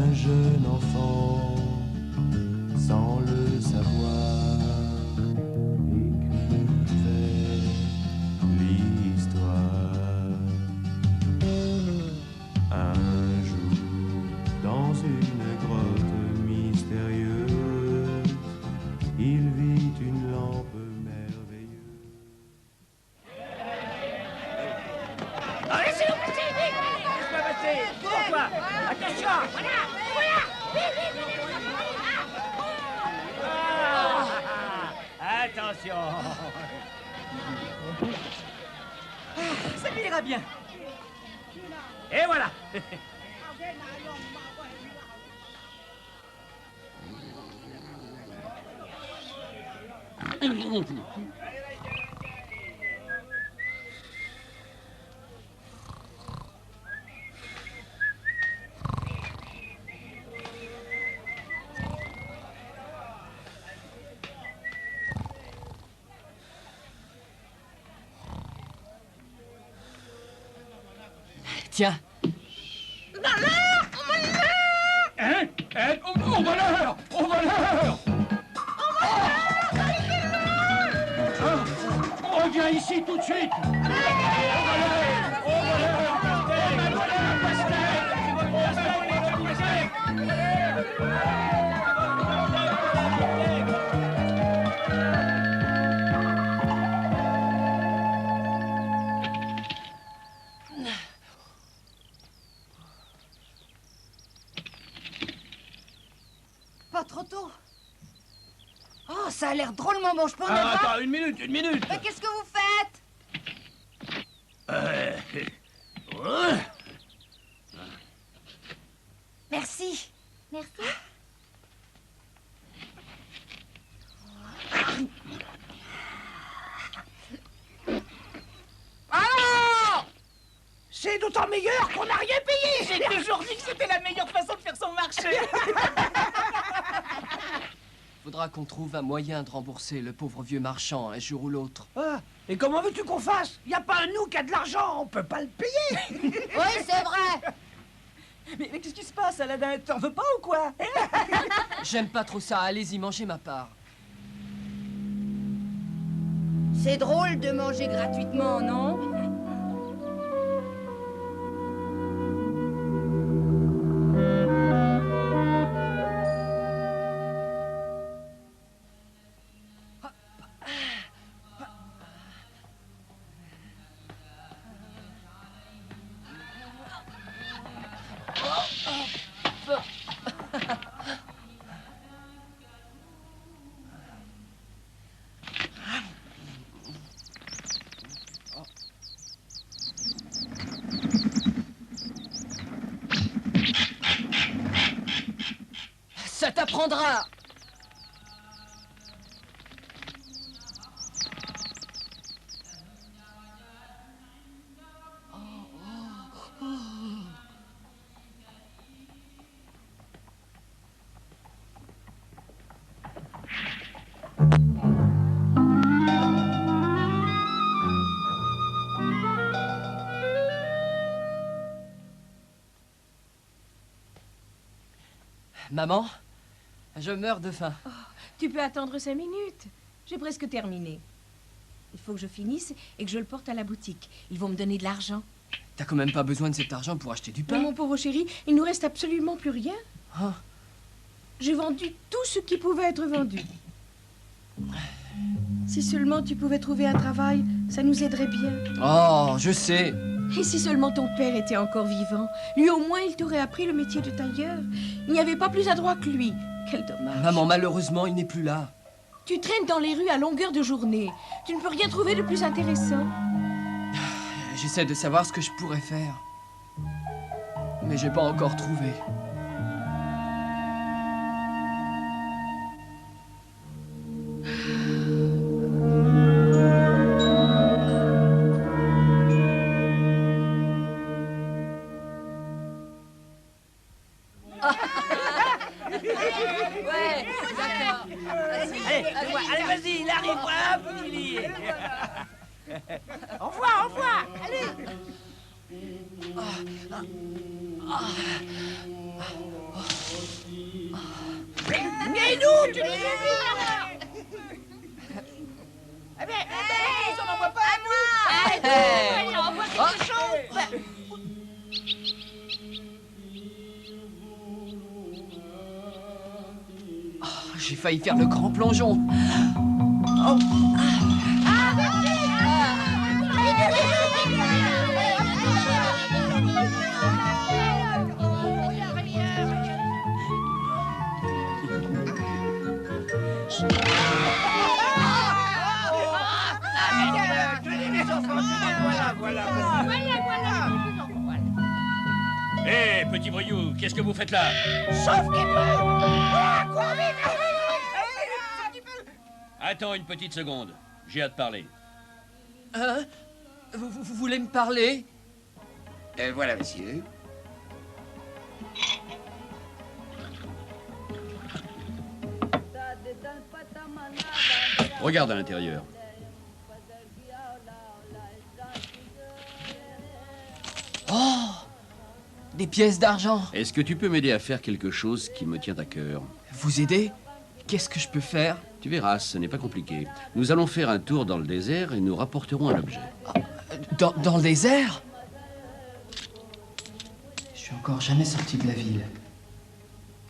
Un jeune enfant, sans le savoir, écrivait l'histoire. Un jour, dans une grotte mystérieuse, il vit une lampe merveilleuse. Laissez-nous passer, vite! Laisse-moi passer! Pourquoi? Attention! Voilà! Voilà! Vite, vite, vite! Attention! Ça lui ira bien. Et voilà! Tiens. Hein? Au voleur! Au voleur! Reviens ici tout de suite! Au voleur! Au voleur! Pas trop tôt. Oh, ça a l'air drôlement bon, je peux en Ah, avoir? attends, une minute! Mais qu'est-ce que vous faites? Merci. Merci. Ah! C'est d'autant meilleur qu'on n'a rien payé! J'ai toujours dit que c'était la meilleure façon de faire son marché. Faudra qu'on trouve un moyen de rembourser le pauvre vieux marchand un jour ou l'autre. Ah, et comment veux-tu qu'on fasse? Y a pas un nous qui a de l'argent, on peut pas le payer! Oui, c'est vrai. Mais qu'est-ce qui se passe, Aladdin? T'en veux pas ou quoi? J'aime pas trop ça, allez-y, mangez ma part. C'est drôle de manger gratuitement, non? Ça t'apprendra! Maman, je meurs de faim. Tu peux attendre 5 minutes. J'ai presque terminé. Il faut que je finisse et que je le porte à la boutique. Ils vont me donner de l'argent. T'as quand même pas besoin de cet argent pour acheter du Mais pain. mon pauvre chéri, il nous reste absolument plus rien. Ah. J'ai vendu tout ce qui pouvait être vendu. Si seulement tu pouvais trouver un travail, ça nous aiderait bien. Oh, je sais. Et si seulement ton père était encore vivant, lui au moins il t'aurait appris le métier de tailleur. Il n'y avait pas plus adroit que lui. Quel dommage. Maman, malheureusement, il n'est plus là. Tu traînes dans les rues à longueur de journée. Tu ne peux rien trouver de plus intéressant. J'essaie de savoir ce que je pourrais faire. Mais j'ai pas encore trouvé. Ouais, d'accord. Allez, vas-y, il arrive, hop, il y est. Au revoir, au revoir. Allez. Mais nous, tu nous suffis. Eh bien, on n'en voit pas à nous. Allez, on voit quelque chose. J'ai failli faire le grand plongeon. Hé, petit voyou, qu'est-ce que vous faites là? Attends une petite seconde. J'ai à te parler. Hein? Vous voulez me parler? Voilà, monsieur. Regarde à l'intérieur. Oh! Des pièces d'argent. Est-ce que tu peux m'aider à faire quelque chose qui me tient à cœur? Vous aider? Qu'est-ce que je peux faire? Tu verras, ce n'est pas compliqué. Nous allons faire un tour dans le désert et nous rapporterons un objet. Dans le désert? Je suis encore jamais sorti de la ville.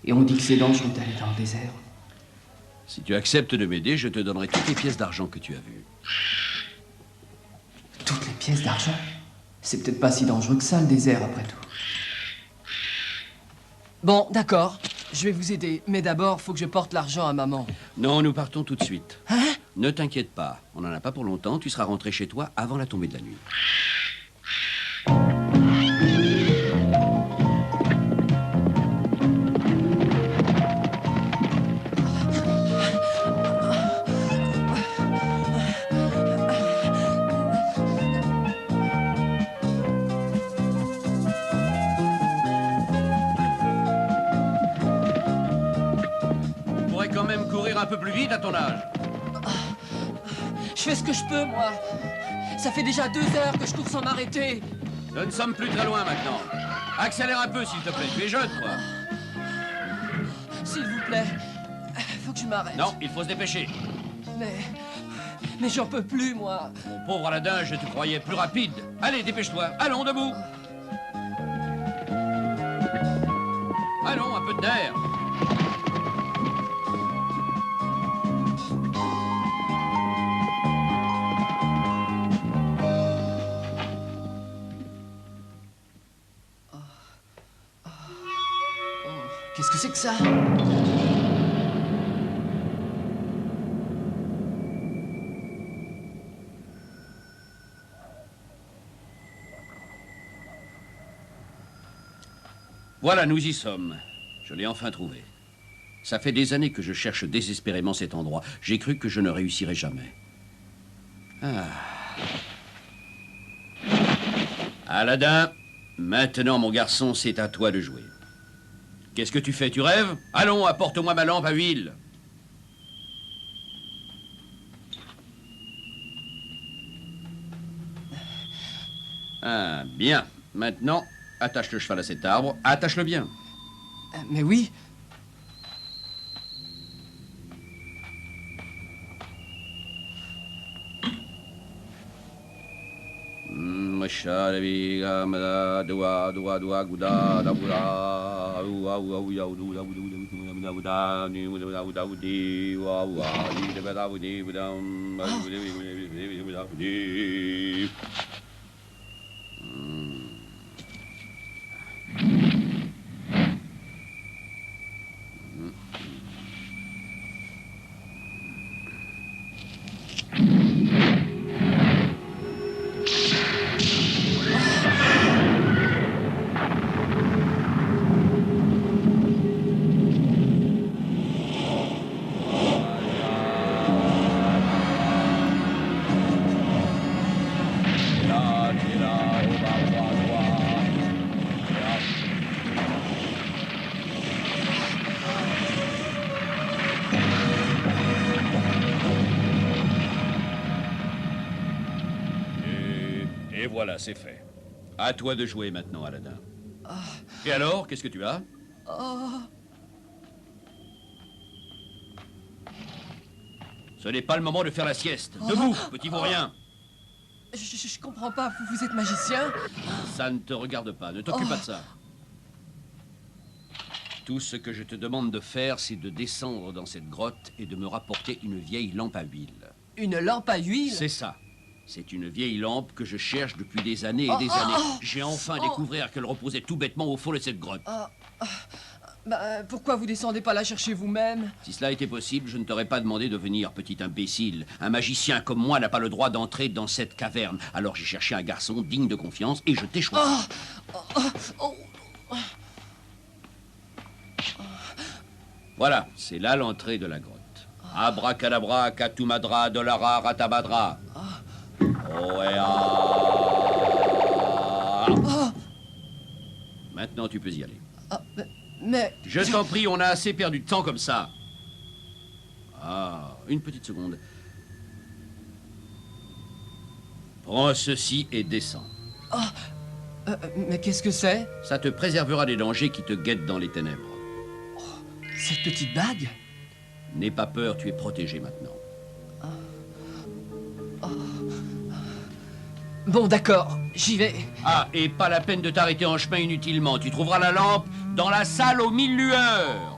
Et on dit que c'est dangereux d'aller dans le désert. Si tu acceptes de m'aider, je te donnerai toutes les pièces d'argent que tu as vues. Toutes les pièces d'argent? C'est peut-être pas si dangereux que ça, le désert, après tout. Bon, d'accord. Je vais vous aider. Mais d'abord, faut que je porte l'argent à maman. Non, nous partons tout de suite. Hein? Ne t'inquiète pas. On n'en a pas pour longtemps. Tu seras rentré chez toi avant la tombée de la nuit. Tu pourrais quand même courir un peu plus vite à ton âge. Je fais ce que je peux, moi. Ça fait déjà 2 heures que je cours sans m'arrêter. Nous ne sommes plus très loin maintenant. Accélère un peu, s'il te plaît. Tu es jeune, toi. S'il vous plaît, faut que je m'arrête. Non, il faut se dépêcher. Mais j'en peux plus, moi. Mon pauvre Aladdin, je te croyais plus rapide. Allez, dépêche-toi. Allons, debout. Allons, un peu de nerf. Qu'est-ce que c'est que ça? Voilà, nous y sommes. Je l'ai enfin trouvé. Ça fait des années que je cherche désespérément cet endroit. J'ai cru que je ne réussirais jamais. Ah. Aladdin, maintenant, mon garçon, c'est à toi de jouer. Qu'est-ce que tu fais? Tu rêves? Allons, apporte-moi ma lampe à huile. Ah, bien. Maintenant, attache le cheval à cet arbre. Attache-le bien. Mais oui. Et voilà, c'est fait. À toi de jouer maintenant, Aladdin. Et alors, qu'est-ce que tu as? Ce n'est pas le moment de faire la sieste. Debout, petit vaurien. Je comprends pas, vous êtes magicien? Ça ne te regarde pas, ne t'occupe pas de ça. Tout ce que je te demande de faire, c'est de descendre dans cette grotte et de me rapporter une vieille lampe à huile. Une lampe à huile? C'est ça. C'est une vieille lampe que je cherche depuis des années et des années. J'ai enfin découvert qu'elle reposait tout bêtement au fond de cette grotte. Bah, pourquoi vous descendez pas la chercher vous-même? Si cela était possible, je ne t'aurais pas demandé de venir, petit imbécile. Un magicien comme moi n'a pas le droit d'entrer dans cette caverne. Alors j'ai cherché un garçon digne de confiance et je t'ai choisi. Voilà, c'est là l'entrée de la grotte. Abracadabra, katumadra, dolara, ratabadra. Maintenant, tu peux y aller. Mais... Je t'en prie, on a assez perdu de temps comme ça. Ah, une petite seconde. Prends ceci et descends. mais qu'est-ce que c'est? Ça te préservera des dangers qui te guettent dans les ténèbres. Cette petite bague? N'aie pas peur, tu es protégé maintenant. Bon, d'accord, j'y vais. Ah, et pas la peine de t'arrêter en chemin inutilement. Tu trouveras la lampe dans la salle aux 1000 lueurs.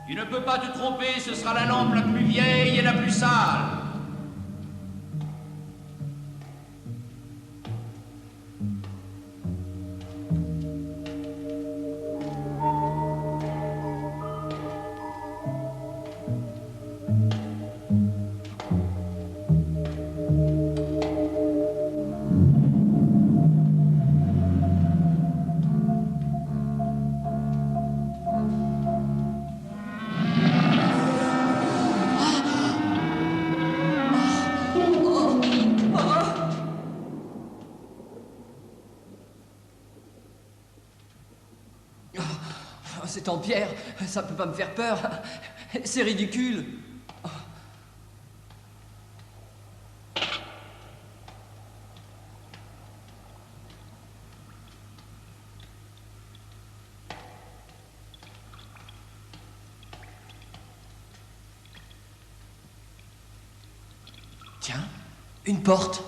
Tu ne peux pas te tromper, ce sera la lampe la plus vieille et la plus sale. C'est en pierre, ça peut pas me faire peur. C'est ridicule. Tiens, une porte.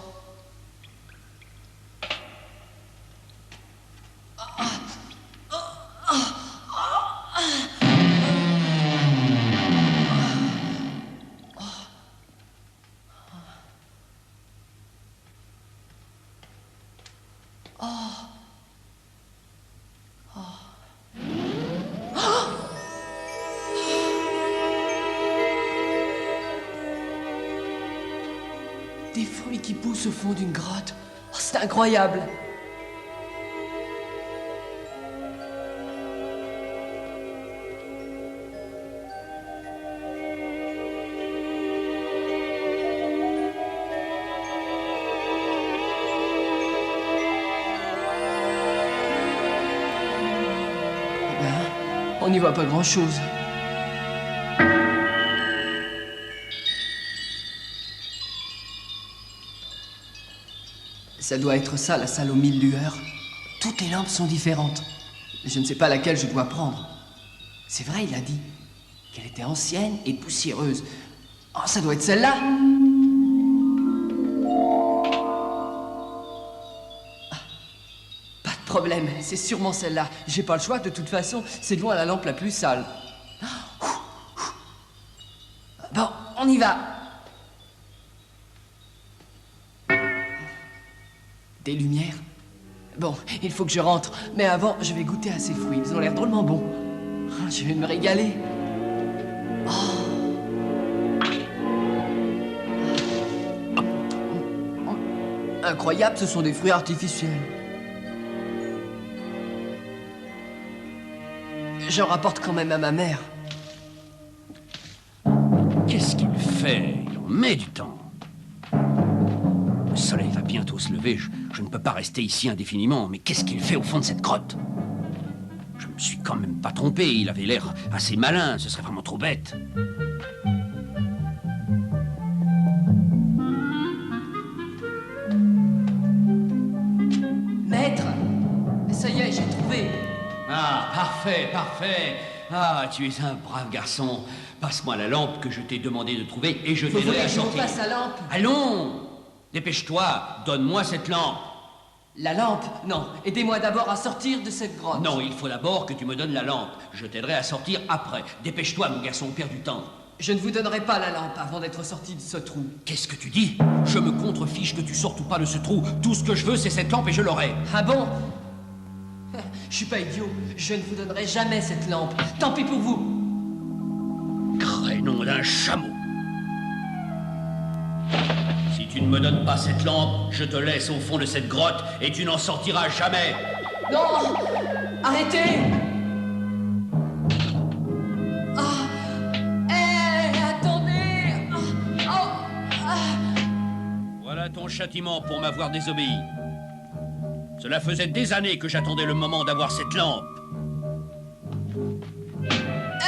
Des fruits qui poussent au fond d'une grotte. Oh, c'est incroyable. Eh ben, on n'y voit pas grand-chose. Ça doit être ça, la salle aux 1000 lueurs. Toutes les lampes sont différentes. Je ne sais pas laquelle je dois prendre. C'est vrai, il a dit qu'elle était ancienne et poussiéreuse. Oh, ça doit être celle-là. Ah, pas de problème, c'est sûrement celle-là. J'ai pas le choix, de toute façon, c'est loin la lampe la plus sale. Bon, on y va. Des lumières. Bon, il faut que je rentre. Mais avant, je vais goûter à ces fruits. Ils ont l'air drôlement bons. Oh, je vais me régaler. Incroyable, ce sont des fruits artificiels. J'en rapporte quand même à ma mère. Qu'est-ce qu'il fait? Il en met du temps. Le soleil va bientôt se lever. Je ne peux pas rester ici indéfiniment. Mais qu'est-ce qu'il fait au fond de cette grotte? Je me suis quand même pas trompé. Il avait l'air assez malin. Ce serait vraiment trop bête. Maître! Ça y est, j'ai trouvé. Ah, parfait, parfait. Ah, tu es un brave garçon. Passe-moi la lampe que je t'ai demandé de trouver et je Vous t'aiderai voulez à que je vous sortir. passe la lampe? Allons! Dépêche-toi, donne-moi cette lampe. La lampe? Non. Aidez-moi d'abord à sortir de cette grotte. Non, il faut d'abord que tu me donnes la lampe. Je t'aiderai à sortir après. Dépêche-toi, mon garçon, on perd du temps. Je ne vous donnerai pas la lampe avant d'être sorti de ce trou. Qu'est-ce que tu dis? Je me contrefiche que tu sortes ou pas de ce trou. Tout ce que je veux, c'est cette lampe et je l'aurai. Ah bon? Je suis pas idiot. Je ne vous donnerai jamais cette lampe. Tant pis pour vous. Crénom d'un chameau. Si tu ne me donnes pas cette lampe, je te laisse au fond de cette grotte et tu n'en sortiras jamais. Non! Arrêtez! Ah! Hé! Attendez! Voilà ton châtiment pour m'avoir désobéi. Cela faisait des années que j'attendais le moment d'avoir cette lampe. Hé!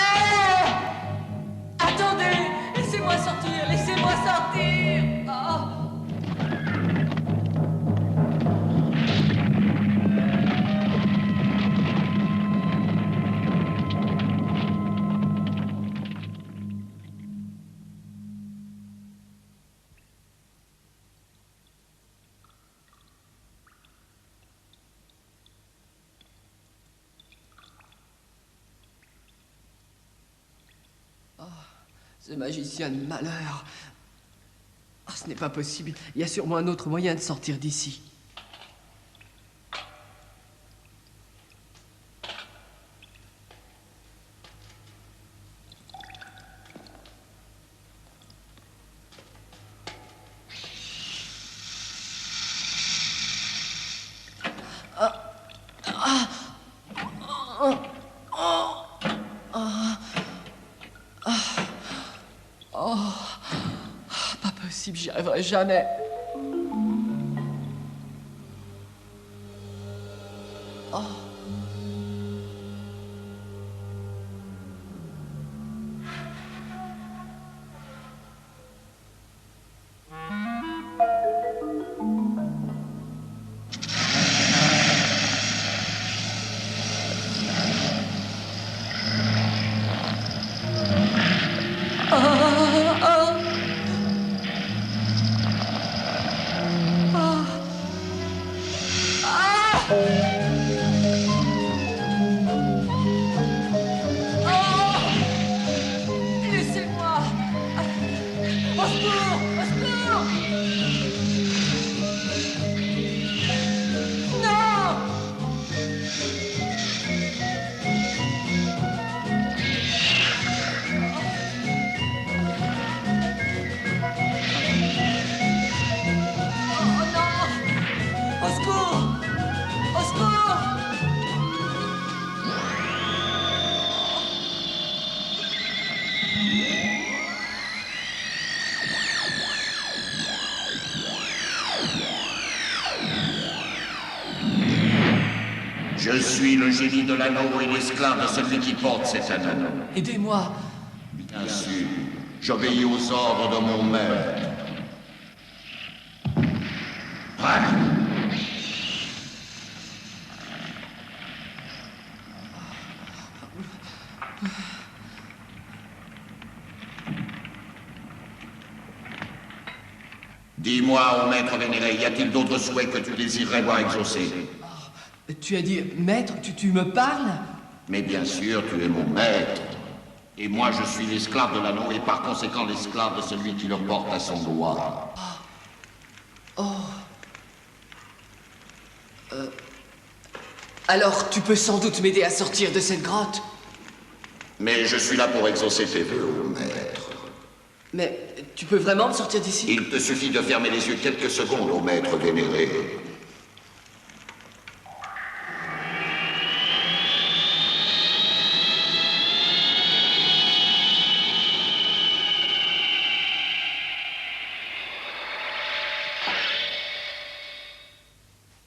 Attendez! Laissez-moi sortir! Laissez-moi sortir! Ah! Ce magicien de malheur. Ah, ce n'est pas possible. Il y a sûrement un autre moyen de sortir d'ici. Pas possible, j'y arriverai jamais. Laissez-moi! Au secours! Au secours! Non! Oh non! Au secours! Au secours! Je suis le génie de l'anneau et l'esclave de celui qui porte cet anneau. Aidez-moi! Bien sûr, j'obéis aux ordres de mon maître. Voilà. Dis-moi, ô maître vénéré, y a-t-il d'autres souhaits que tu désirerais voir exaucés? Tu as dit, maître, tu me parles? Mais bien sûr, tu es mon maître. Et moi, je suis l'esclave de l'anneau et par conséquent l'esclave de celui qui le porte à son doigt. Alors, tu peux sans doute m'aider à sortir de cette grotte. Mais je suis là pour exaucer tes vœux, ô maître. Mais tu peux vraiment me sortir d'ici? Il te suffit de fermer les yeux quelques secondes, ô maître vénéré.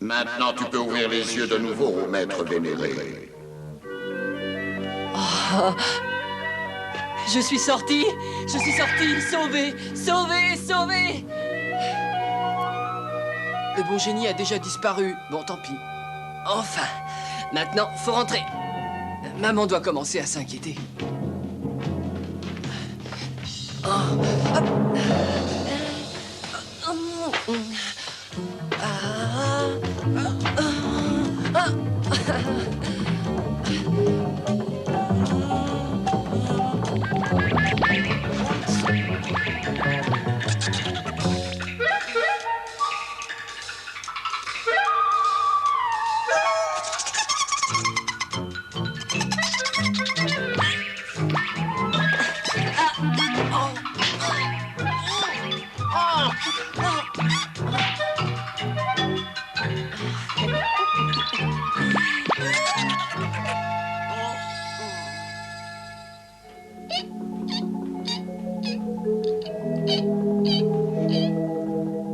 Maintenant, tu peux ouvrir les yeux de nouveau, ô maître vénéré. Je suis sorti, sauvé, sauvé, sauvé. Le bon génie a déjà disparu. Bon, tant pis. Enfin, maintenant, faut rentrer. Maman doit commencer à s'inquiéter.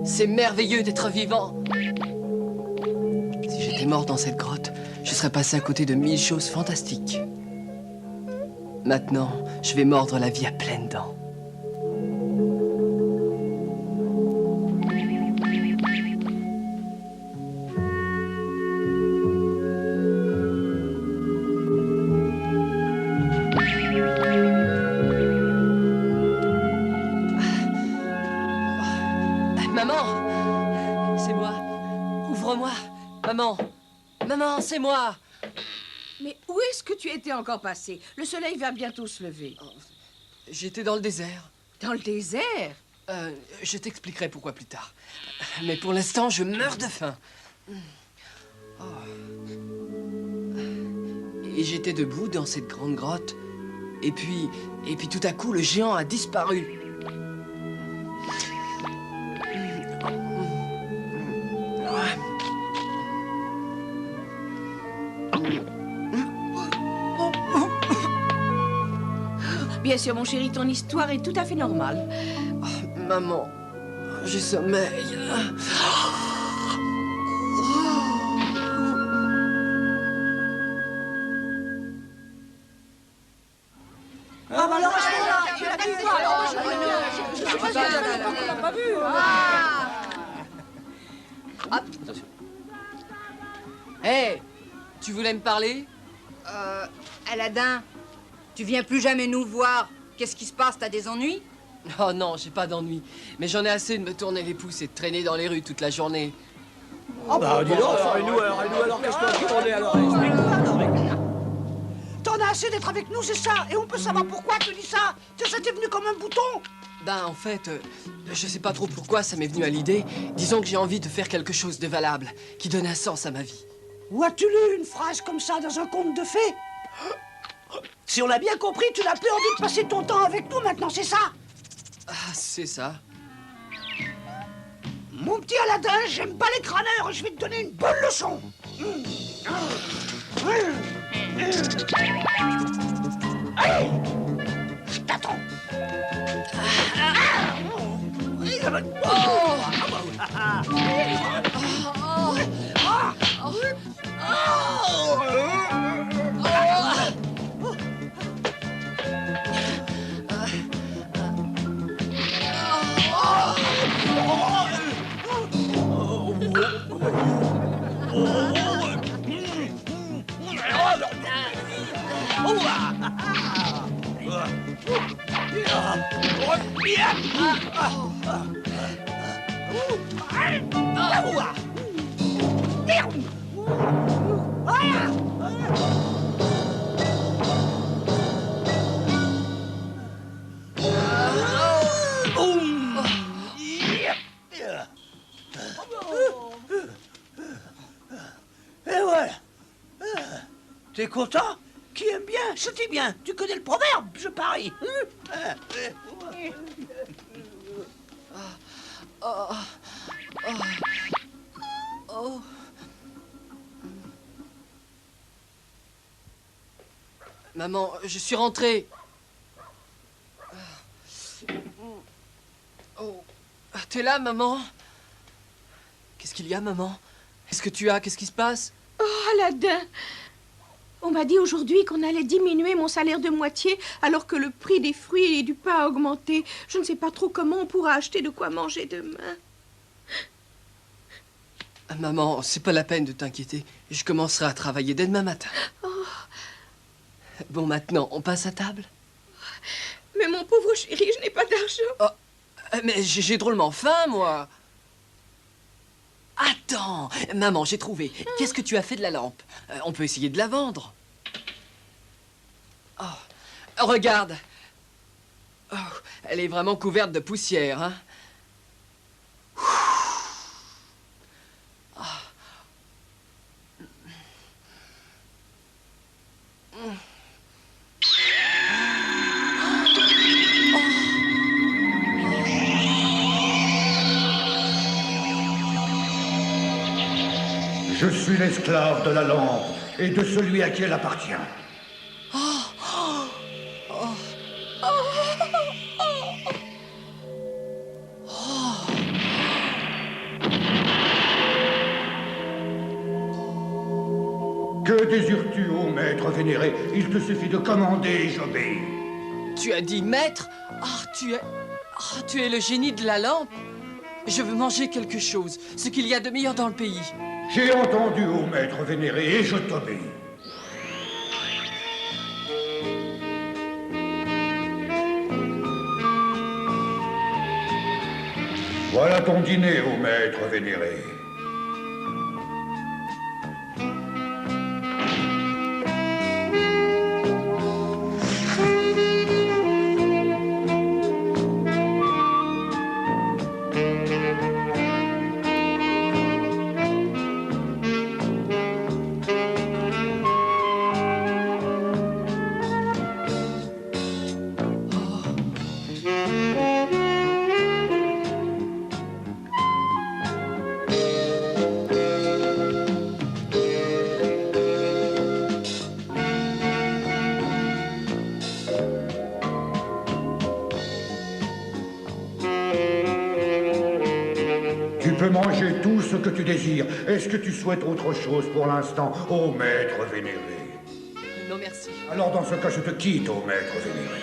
C'est merveilleux d'être vivant. Si j'étais mort dans cette grotte, je serais passé à côté de 1000 choses fantastiques. Maintenant, je vais mordre la vie à pleines dents. Maman, c'est moi. Ouvre-moi. Maman. Maman, c'est moi. Mais où est-ce que tu étais encore passé? Le soleil va bientôt se lever. J'étais dans le désert. Dans le désert? Je t'expliquerai pourquoi plus tard. Mais pour l'instant, je meurs de faim. Oh. Et j'étais debout dans cette grande grotte. Et puis tout à coup, le géant a disparu. Bien sûr, mon chéri, ton histoire est tout à fait normale. Oh, maman, j'ai sommeil. Ah bah alors, tu l'as vu voir. Je sais pas si on l'a pas vu. Attention. Hé, tu voulais me parler? Aladin, tu viens plus jamais nous voir. Qu'est-ce qui se passe? T'as des ennuis? Oh non, j'ai pas d'ennui. Mais j'en ai assez de me tourner les pouces et de traîner dans les rues toute la journée. Ah bah dis donc, et nous alors, qu'est-ce qu'on est alors? Explique-nous alors. T'en as assez d'être avec nous, c'est ça? Et on peut savoir pourquoi tu dis ça? Ça t'est venu comme un bouton? Ben, en fait, je sais pas trop pourquoi ça m'est venu à l'idée. Disons que j'ai envie de faire quelque chose de valable, qui donne un sens à ma vie. Où as-tu lu une phrase comme ça dans un conte de fées? Si on l'a bien compris, tu n'as plus envie de passer ton temps avec nous maintenant, c'est ça? Ah, c'est ça. Mon petit Aladin, j'aime pas les crâneurs, je vais te donner une bonne leçon. Allez, je t'attends. Et voilà. T'es content? Qui aime bien, châtie bien. Tu connais le proverbe, je parie. Maman, je suis rentré. Oh, t'es là, maman? Qu'est-ce qu'il y a, maman? Qu'est-ce qui se passe? Oh, Aladin! On m'a dit aujourd'hui qu'on allait diminuer mon salaire de moitié alors que le prix des fruits et du pain a augmenté. Je ne sais pas trop comment on pourra acheter de quoi manger demain. Maman, c'est pas la peine de t'inquiéter. Je commencerai à travailler dès demain matin. Oh. Bon, maintenant, on passe à table? Mais mon pauvre chéri, je n'ai pas d'argent. Mais j'ai drôlement faim, moi. Attends, maman, j'ai trouvé. Qu'est-ce que tu as fait de la lampe? On peut essayer de la vendre. Oh, regarde. Oh, elle est vraiment couverte de poussière, hein? Je suis l'esclave de la lampe et de celui à qui elle appartient. Que désires-tu, ô maître vénéré? Il te suffit de commander et j'obéis. Tu as dit maître? Tu es le génie de la lampe. Je veux manger quelque chose, ce qu'il y a de meilleur dans le pays. J'ai entendu, ô maître vénéré, et je t'obéis. Voilà ton dîner, ô maître vénéré. Tu peux manger tout ce que tu désires. Est-ce que tu souhaites autre chose pour l'instant, ô maître vénéré? Non, merci. Alors dans ce cas, je te quitte, ô maître vénéré.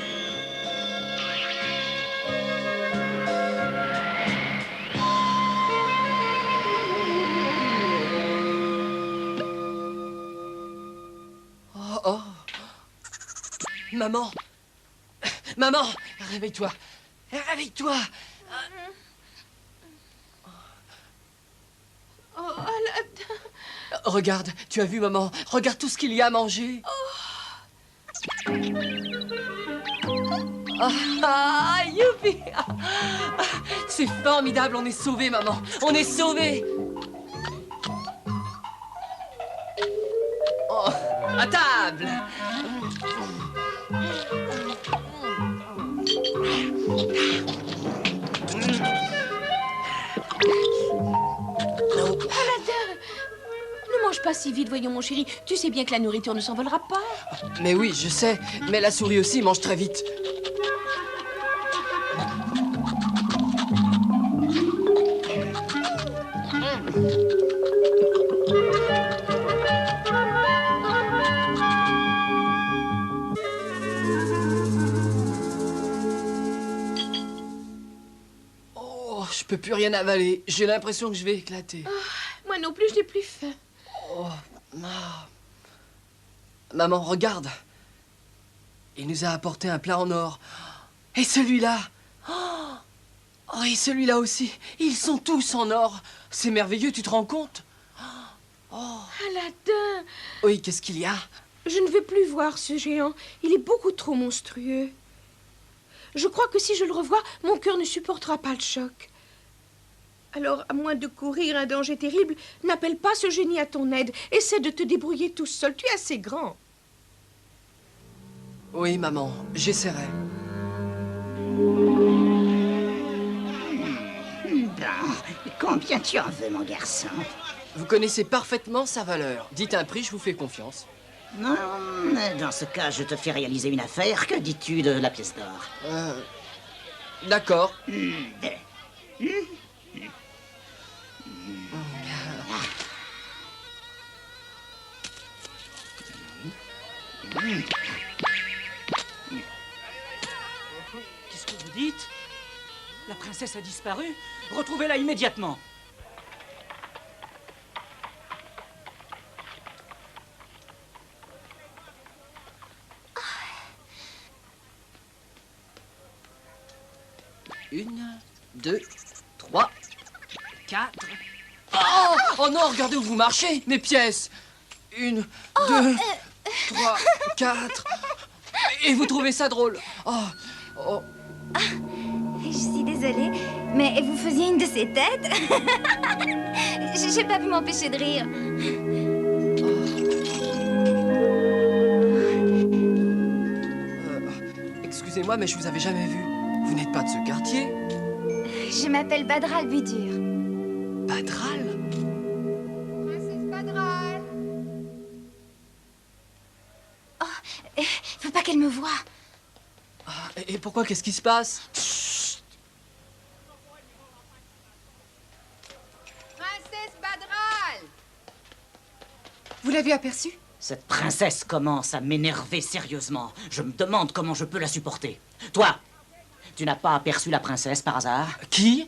Oh. Maman. Maman, réveille-toi. Réveille-toi. Oh, Aladdin. Regarde, tu as vu, maman? Regarde tout ce qu'il y a à manger. Youpi! C'est formidable, on est sauvés, maman. On est sauvés. Oh, à table. Aladdin, ne mange pas si vite, voyons mon chéri. Tu sais bien que la nourriture ne s'envolera pas. Mais oui, je sais. Mais la souris aussi mange très vite. Oh, je peux plus rien avaler. J'ai l'impression que je vais éclater. Moi non plus, je n'ai plus faim. Oh, maman, regarde. Il nous a apporté un plat en or. Et celui-là. Oh, et celui-là aussi. Ils sont tous en or. C'est merveilleux, tu te rends compte? Aladdin, Oui, qu'est-ce qu'il y a? je ne veux plus voir ce géant. Il est beaucoup trop monstrueux. Je crois que si je le revois, mon cœur ne supportera pas le choc. Alors, à moins de courir un danger terrible, n'appelle pas ce génie à ton aide. Essaie de te débrouiller tout seul. Tu es assez grand. Oui, maman, j'essaierai. Combien tu en veux, mon garçon? Vous connaissez parfaitement sa valeur. Dites un prix, je vous fais confiance. Non, dans ce cas, je te fais réaliser une affaire. Que dis-tu de la pièce d'or? D'accord. Qu'est-ce que vous dites? La princesse a disparu? Retrouvez-la immédiatement. 1, 2, 3, 4... Oh, oh non, regardez où vous marchez, mes pièces. 1, 2, 3, 4... Et vous trouvez ça drôle? Oh, oh. Je suis désolée, mais vous faisiez une de ces têtes. J'ai pas pu m'empêcher de rire. Excusez-moi, mais je vous avais jamais vu. Vous n'êtes pas de ce quartier? Je m'appelle Badral Budur. Badral? Princesse Badral. Oh, faut pas qu'elle me voie. Ah, et pourquoi? Qu'est-ce qui se passe? Princesse Badral. Vous l'avez aperçue? Cette princesse commence à m'énerver sérieusement. Je me demande comment je peux la supporter. Toi, tu n'as pas aperçu la princesse par hasard? Qui?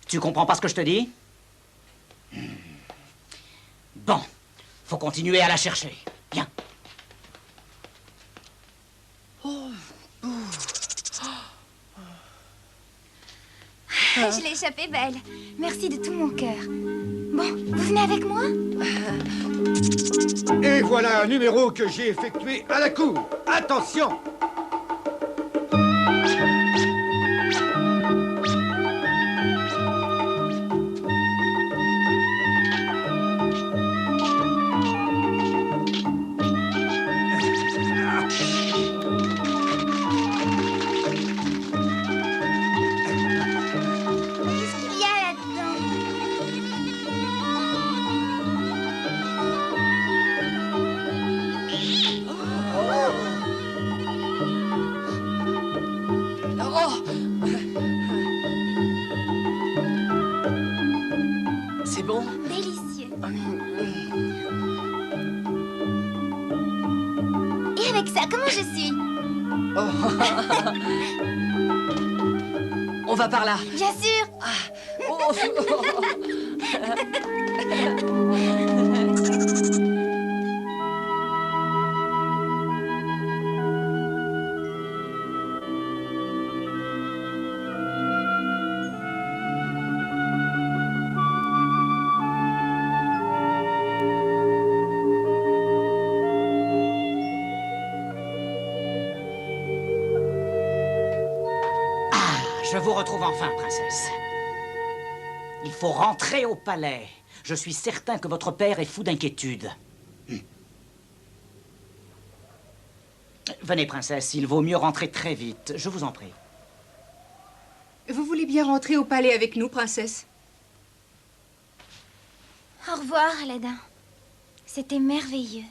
Tu comprends pas ce que je te dis? Bon, faut continuer à la chercher. Viens. Je l'ai échappé belle. Merci de tout mon cœur. Bon, vous venez avec moi? Et voilà un numéro que j'ai effectué à la cour. Attention! C'est bon? Délicieux. Et avec ça, comment je suis? On va par là. Bien sûr. Je vous retrouve enfin, princesse. Il faut rentrer au palais. Je suis certain que votre père est fou d'inquiétude. Venez, princesse, il vaut mieux rentrer très vite. Je vous en prie. Vous voulez bien rentrer au palais avec nous, princesse? Au revoir, Aladdin. C'était merveilleux.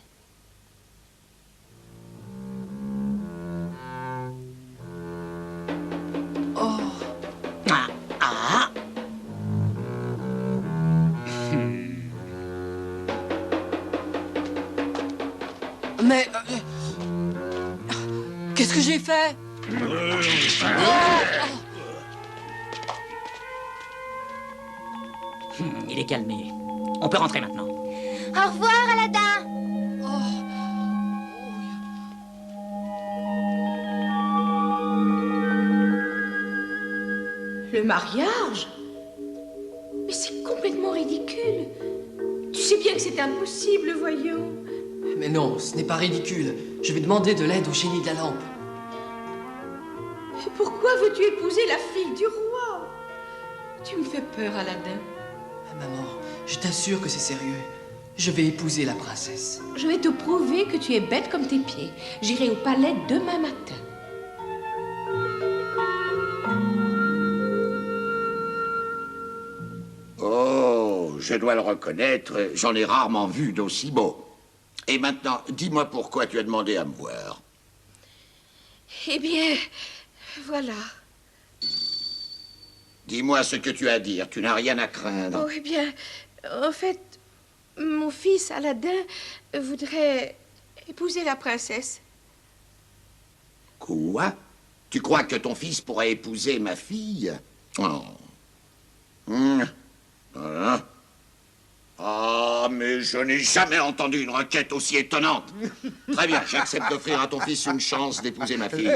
Mais... qu'est-ce que j'ai fait? Il est calmé. On peut rentrer maintenant. Au revoir, Aladdin. Le mariage? Mais c'est complètement ridicule. Tu sais bien que c'est impossible, voyons. Mais non, ce n'est pas ridicule. Je vais demander de l'aide au génie de la lampe. Mais pourquoi veux-tu épouser la fille du roi? Tu me fais peur, Aladdin. Maman, je t'assure que c'est sérieux. Je vais épouser la princesse. Je vais te prouver que tu es bête comme tes pieds. J'irai au palais demain matin. Oh, je dois le reconnaître, j'en ai rarement vu d'aussi beau. Et maintenant, dis-moi pourquoi tu as demandé à me voir. Eh bien, voilà. Dis-moi ce que tu as à dire, tu n'as rien à craindre. Oh, eh bien, en fait, mon fils Aladdin voudrait épouser la princesse. Quoi? Tu crois que ton fils pourrait épouser ma fille? Oh. Voilà. Oh, mais je n'ai jamais entendu une requête aussi étonnante. Très bien, j'accepte d'offrir à ton fils une chance d'épouser ma fille.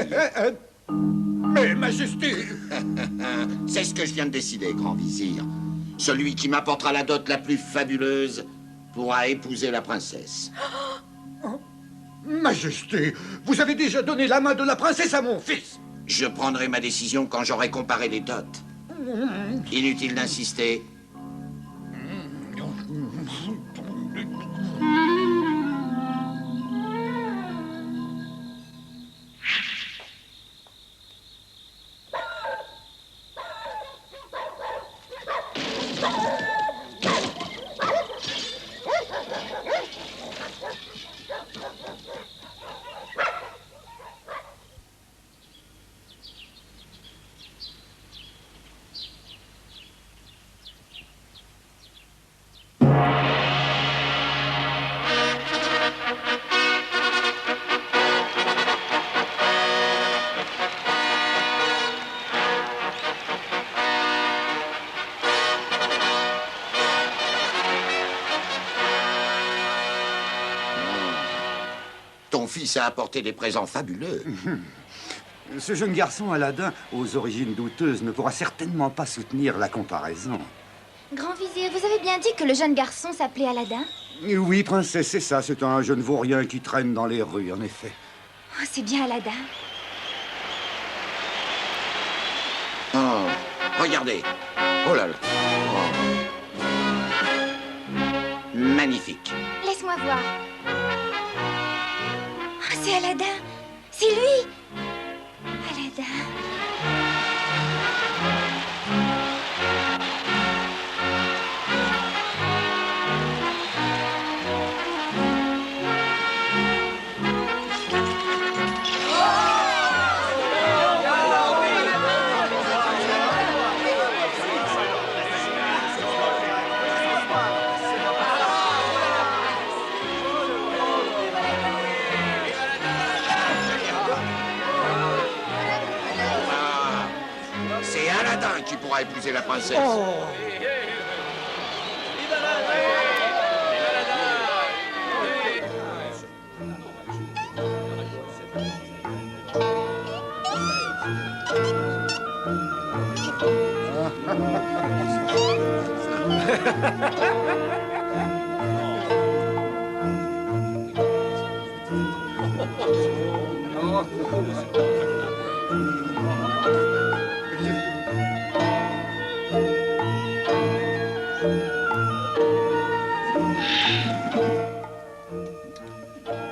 Mais, Majesté... C'est ce que je viens de décider, grand vizir. Celui qui m'apportera la dot la plus fabuleuse pourra épouser la princesse. Majesté, vous avez déjà donné la main de la princesse à mon fils. Je prendrai ma décision quand j'aurai comparé les dots. Inutile d'insister. Ton fils a apporté des présents fabuleux. Ce jeune garçon Aladin, aux origines douteuses, ne pourra certainement pas soutenir la comparaison. Grand vizir, vous avez bien dit que le jeune garçon s'appelait Aladin? Oui, princesse, c'est ça. C'est un jeune vaurien qui traîne dans les rues, en effet. Oh, c'est bien Aladin. Oh, regardez. Oh là là. Oh. Magnifique. Laisse-moi voir. Oh, c'est Aladin. C'est lui. Aladin. C'est Aladin qui pourra épouser la princesse. Oh.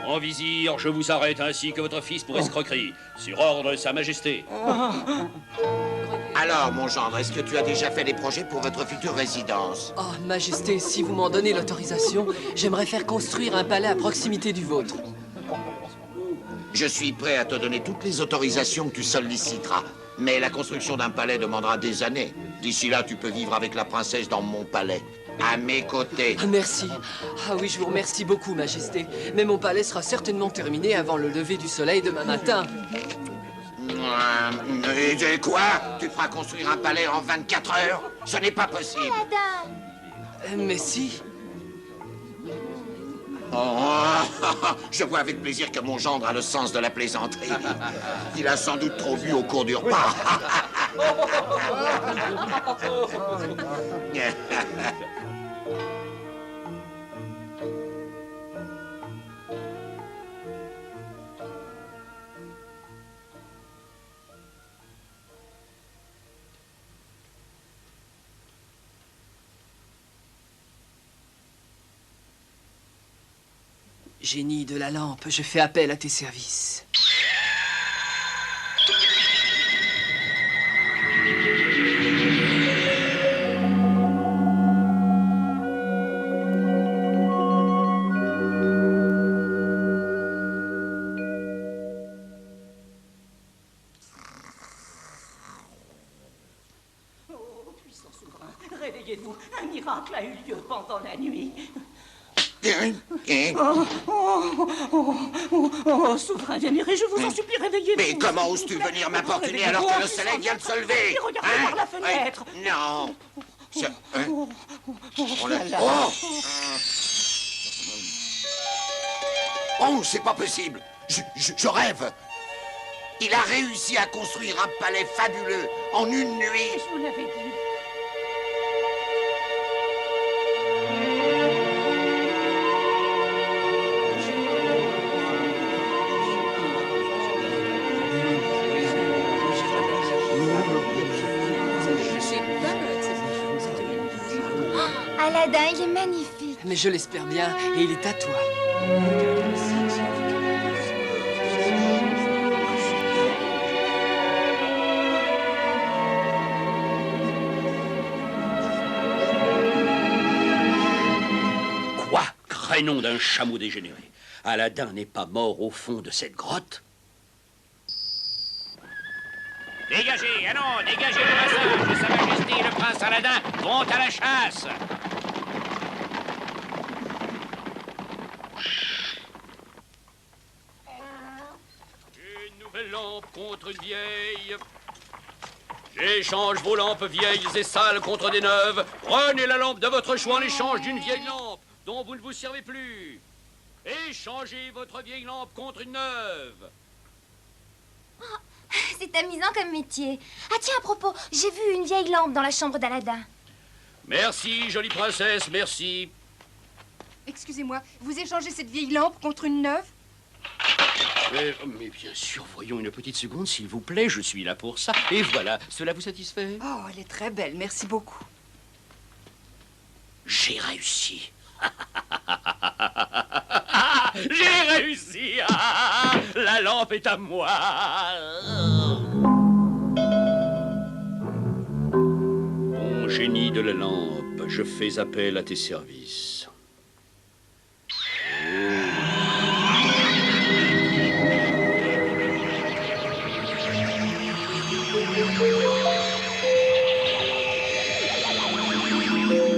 Grand vizir, je vous arrête ainsi que votre fils pour escroquerie, sur ordre de Sa Majesté. Alors, mon gendre, est-ce que tu as déjà fait des projets pour votre future résidence? Oh, Majesté, si vous m'en donnez l'autorisation, j'aimerais faire construire un palais à proximité du vôtre. Je suis prêt à te donner toutes les autorisations que tu solliciteras. Mais la construction d'un palais demandera des années. D'ici là, tu peux vivre avec la princesse dans mon palais, à mes côtés. Ah, merci. Ah oui, je vous remercie beaucoup, Majesté. Mais mon palais sera certainement terminé avant le lever du soleil demain matin. Et quoi? Tu feras construire un palais en 24 heures? Ce n'est pas possible. Mais si. Oh, je vois avec plaisir que mon gendre a le sens de la plaisanterie. Il a sans doute trop bu au cours du repas. Génie de la lampe, je fais appel à tes services. Oh, puissant souverain, réveillez-vous. Un miracle a eu lieu pendant la nuit. Oh, souverain bien-aimé, je vous en supplie, réveillez-vous. Mais comment oses-tu venir m'importuner alors que le soleil vient de se lever? Regardez par la fenêtre. Non. On là là. Oh, c'est pas possible. Je rêve. Il a réussi à construire un palais fabuleux en une nuit. Je vous l'avais dit. Aladdin, il est magnifique. Mais je l'espère bien, et il est à toi. Quoi? Crénom d'un chameau dégénéré. Aladdin n'est pas mort au fond de cette grotte? Dégagez, ah non, dégagez le passage. Sa Majesté et le prince Aladdin vont à la chasse. Une nouvelle lampe contre une vieille. J'échange vos lampes vieilles et sales contre des neuves. Prenez la lampe de votre choix en échange d'une vieille lampe dont vous ne vous servez plus. Échangez votre vieille lampe contre une neuve. C'est amusant comme métier. Ah tiens, à propos, j'ai vu une vieille lampe dans la chambre d'Aladin. Merci, jolie princesse, merci. Excusez-moi, vous échangez cette vieille lampe contre une neuve? Mais bien sûr, voyons une petite seconde, s'il vous plaît, je suis là pour ça. Et voilà, cela vous satisfait? Oh, elle est très belle, merci beaucoup. J'ai réussi. J'ai réussi. La lampe est à moi. Bon génie de la lampe, je fais appel à tes services.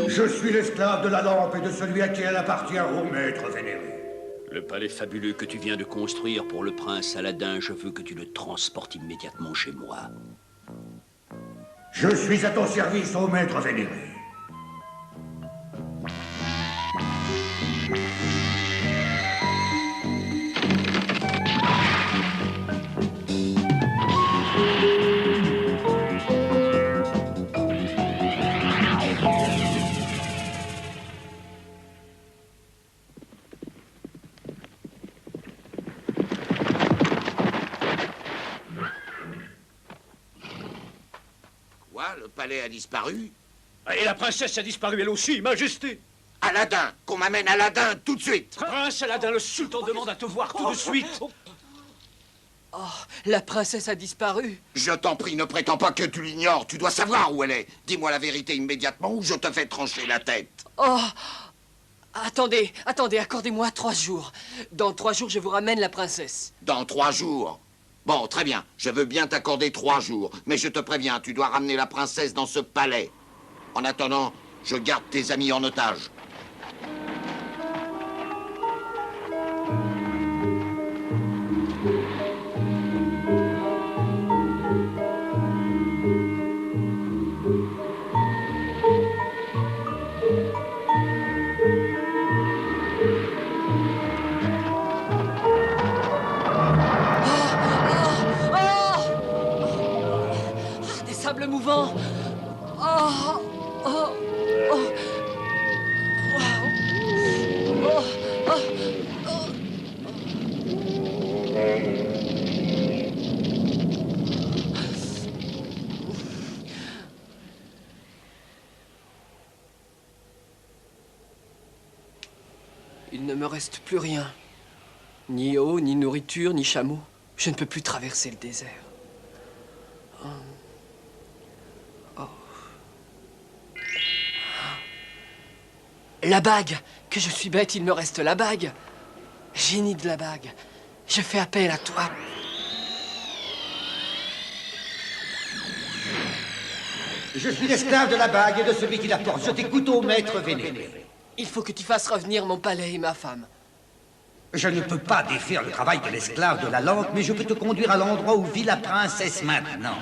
Je suis l'esclave de la lampe et de celui à qui elle appartient, au maître vénéré. Le palais fabuleux que tu viens de construire pour le prince Aladdin, je veux que tu le transportes immédiatement chez moi. Je suis à ton service, ô maître vénéré. Le palais a disparu. Et la princesse a disparu elle aussi, Majesté. Aladdin, qu'on m'amène Aladdin tout de suite. Prince Aladdin, le sultan demande à te voir tout de suite. Oh, la princesse a disparu. Je t'en prie, ne prétends pas que tu l'ignores. Tu dois savoir où elle est. Dis-moi la vérité immédiatement ou je te fais trancher la tête. Oh, attendez, accordez-moi 3 jours. Dans 3 jours, je vous ramène la princesse. Dans 3 jours. Bon, très bien. Je veux bien t'accorder 3 jours. Mais je te préviens, tu dois ramener la princesse dans ce palais. En attendant, je garde tes amis en otage. Sable mouvant. Oh, oh, oh. Wow. Oh, oh, oh. Il ne me reste plus rien. Ni eau, ni nourriture, ni chameau. Je ne peux plus traverser le désert. La bague! Que je suis bête, il me reste la bague. Génie de la bague, je fais appel à toi. Je suis l'esclave de la bague et de celui qui la porte. Je t'écoute, ô maître vénéré. Il faut que tu fasses revenir mon palais et ma femme. Je ne peux pas défaire le travail de l'esclave de la lampe, mais je peux te conduire à l'endroit où vit la princesse maintenant.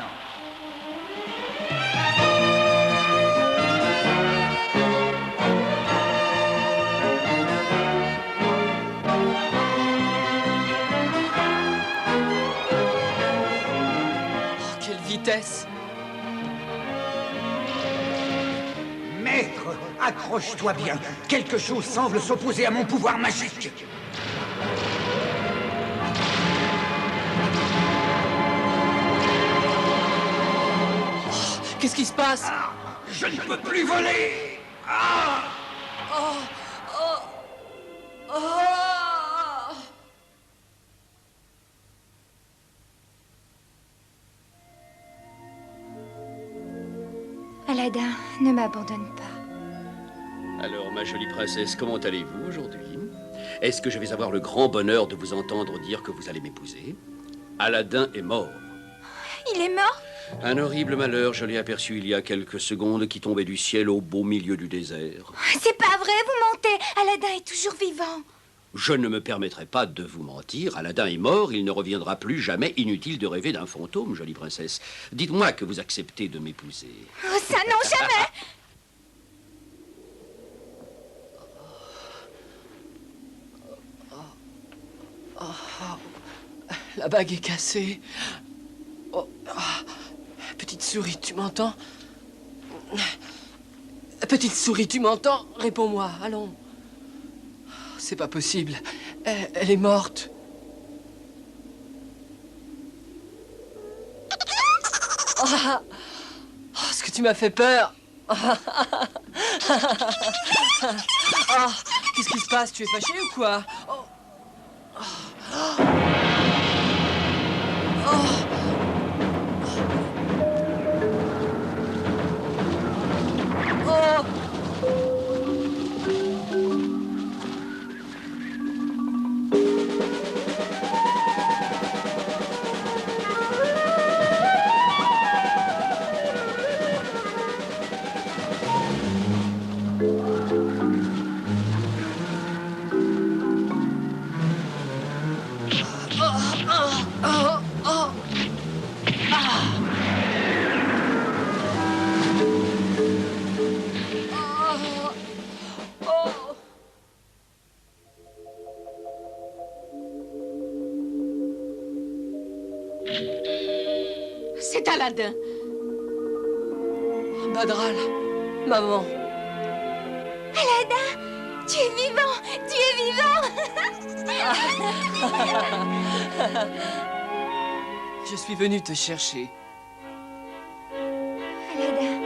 vitesse. Maître, accroche-toi bien. Quelque chose semble s'opposer à mon pouvoir magique. Qu'est-ce qui se passe? Je ne peux plus voler. Ah! Aladin, ne m'abandonne pas. Alors, ma jolie princesse, comment allez-vous aujourd'hui? Est-ce que je vais avoir le grand bonheur de vous entendre dire que vous allez m'épouser? Aladin est mort. Il est mort? Un horrible malheur, je l'ai aperçu il y a quelques secondes, qui tombait du ciel au beau milieu du désert. C'est pas vrai, vous mentez. Aladin est toujours vivant. Je ne me permettrai pas de vous mentir. Aladin est mort, il ne reviendra plus jamais. Inutile de rêver d'un fantôme, jolie princesse. Dites-moi que vous acceptez de m'épouser. Oh, ça non, jamais. La bague est cassée. Oh, petite souris, tu m'entends? Petite souris, tu m'entends? Réponds-moi, allons. C'est pas possible. Elle est morte. Ce que tu m'as fait peur. Qu'est-ce qui se passe? Tu es fâché ou quoi? C'est Aladin. Badral, maman. Aladin, tu es vivant. Tu es vivant. Je suis venu te chercher. Aladin.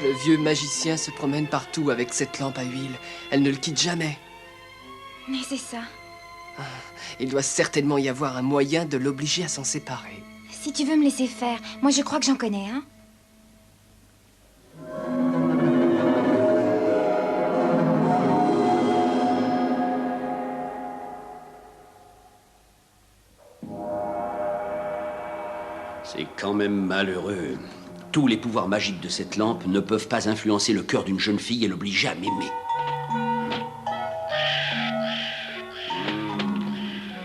Le vieux magicien se promène partout avec cette lampe à huile. Elle ne le quitte jamais. Mais c'est ça. Il doit certainement y avoir un moyen de l'obliger à s'en séparer. Si tu veux me laisser faire, moi je crois que j'en connais, hein. C'est quand même malheureux. Tous les pouvoirs magiques de cette lampe ne peuvent pas influencer le cœur d'une jeune fille et l'obliger à m'aimer.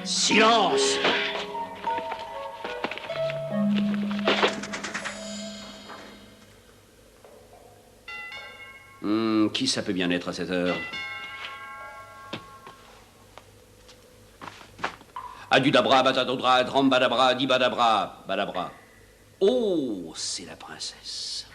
Silence! Qui ça peut bien être à cette heure? Adudabra, batadodra, drambadabra, dibadabra, badabra. Oh, c'est la princesse.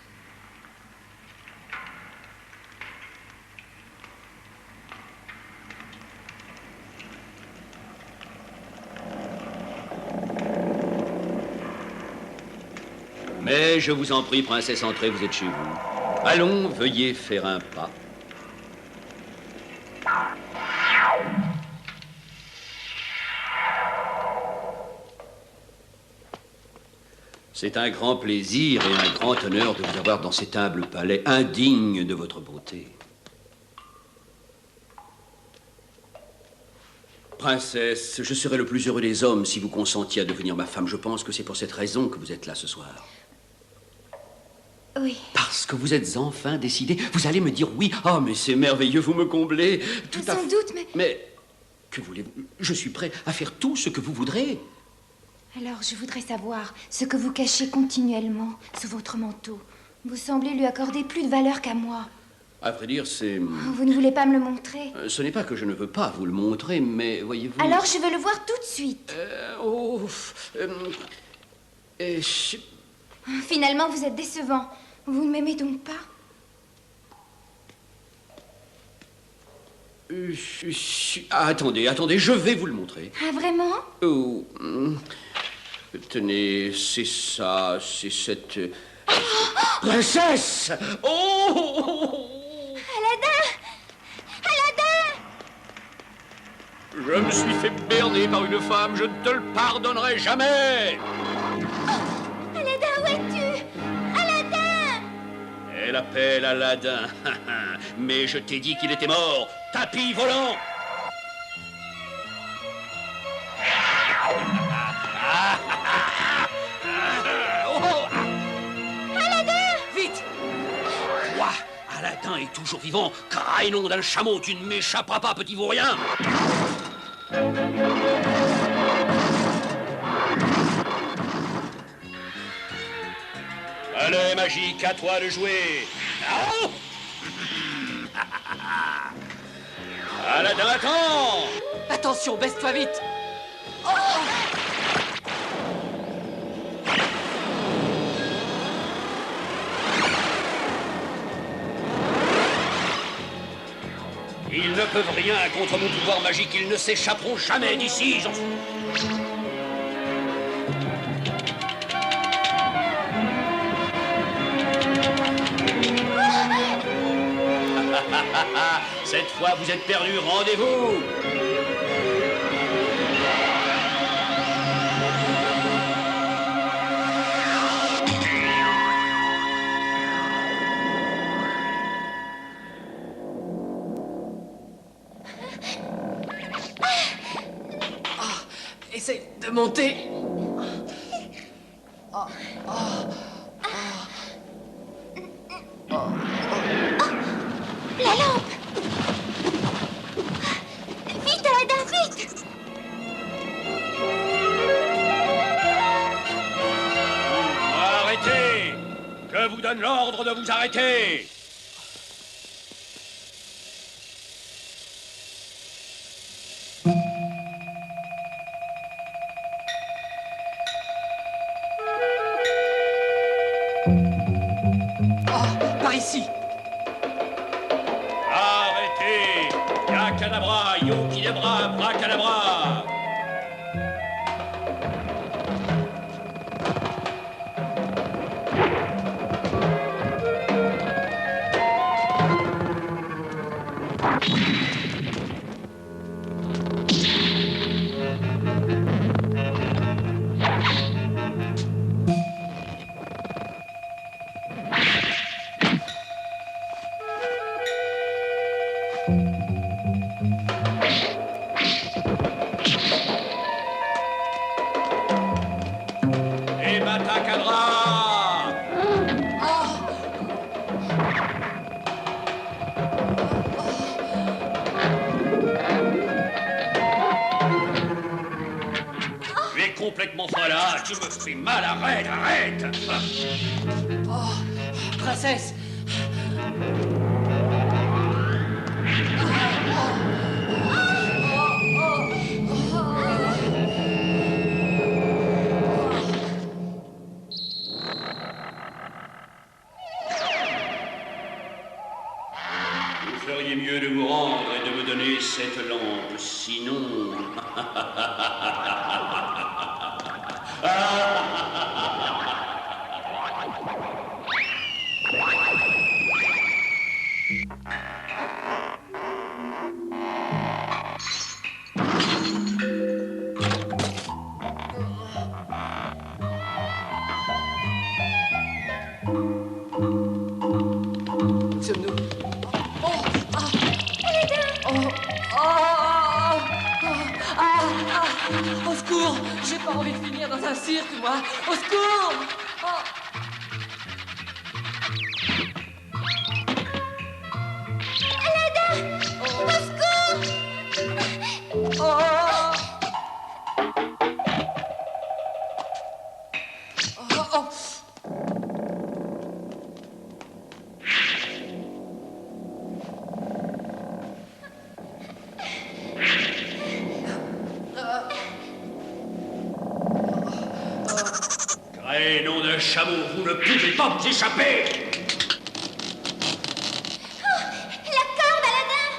Mais je vous en prie, princesse, entrez, vous êtes chez vous. Allons, veuillez faire un pas. C'est un grand plaisir et un grand honneur de vous avoir dans cet humble palais indigne de votre beauté. Princesse, je serais le plus heureux des hommes si vous consentiez à devenir ma femme. Je pense que c'est pour cette raison que vous êtes là ce soir. Oui. Parce que vous êtes enfin décidé. Vous allez me dire oui. Oh, mais c'est merveilleux, vous me comblez. Sans doute, mais... Mais, que voulez-vous? Je suis prêt à faire tout ce que vous voudrez. Alors, je voudrais savoir ce que vous cachez continuellement sous votre manteau. Vous semblez lui accorder plus de valeur qu'à moi. À vrai dire, c'est... Vous ne voulez pas me le montrer? Ce n'est pas que je ne veux pas vous le montrer, mais voyez-vous... Alors je veux le voir tout de suite. Finalement, vous êtes décevant. Vous ne m'aimez donc pas? Attendez, je vais vous le montrer. Ah, vraiment? Oh, tenez, c'est ça, c'est cette... princesse! Oh! Aladdin! Aladdin! Je me suis fait berner par une femme, je ne te le pardonnerai jamais! Aladdin, où es-tu? Aladdin! Elle appelle Aladdin. Mais je t'ai dit qu'il était mort. Tapis volant! Aladdin! Vite! Quoi? Aladdin est toujours vivant. Nom d'un chameau, tu ne m'échapperas pas, petit vaurien! Allez, magique, à toi de jouer. Oh! Aladdin, attends! Attention, baisse-toi vite. Oh! Ils ne peuvent rien contre mon pouvoir magique. Ils ne s'échapperont jamais d'ici, j'en fous. Cette fois, vous êtes perdu. Rendez-vous. Essaye de monter. La lampe! Vite, Aladdin, vite! Arrêtez! Je vous donne l'ordre de vous arrêter! Par ici. Arrêtez! Yakadabra, Yokidabra, Bracadabra! Et Batacadra! Tu es complètement folle, tu me fais mal, arrête, arrête! Princesse. Vous feriez mieux de vous rendre et de me donner cette lampe, sinon... Où sommes-nous? Au secours! J'ai pas envie de finir dans un cirque, moi! Au secours! Aladdin! Au secours! chameau, vous ne pouvez pas vous échapper. La corde, Aladdin!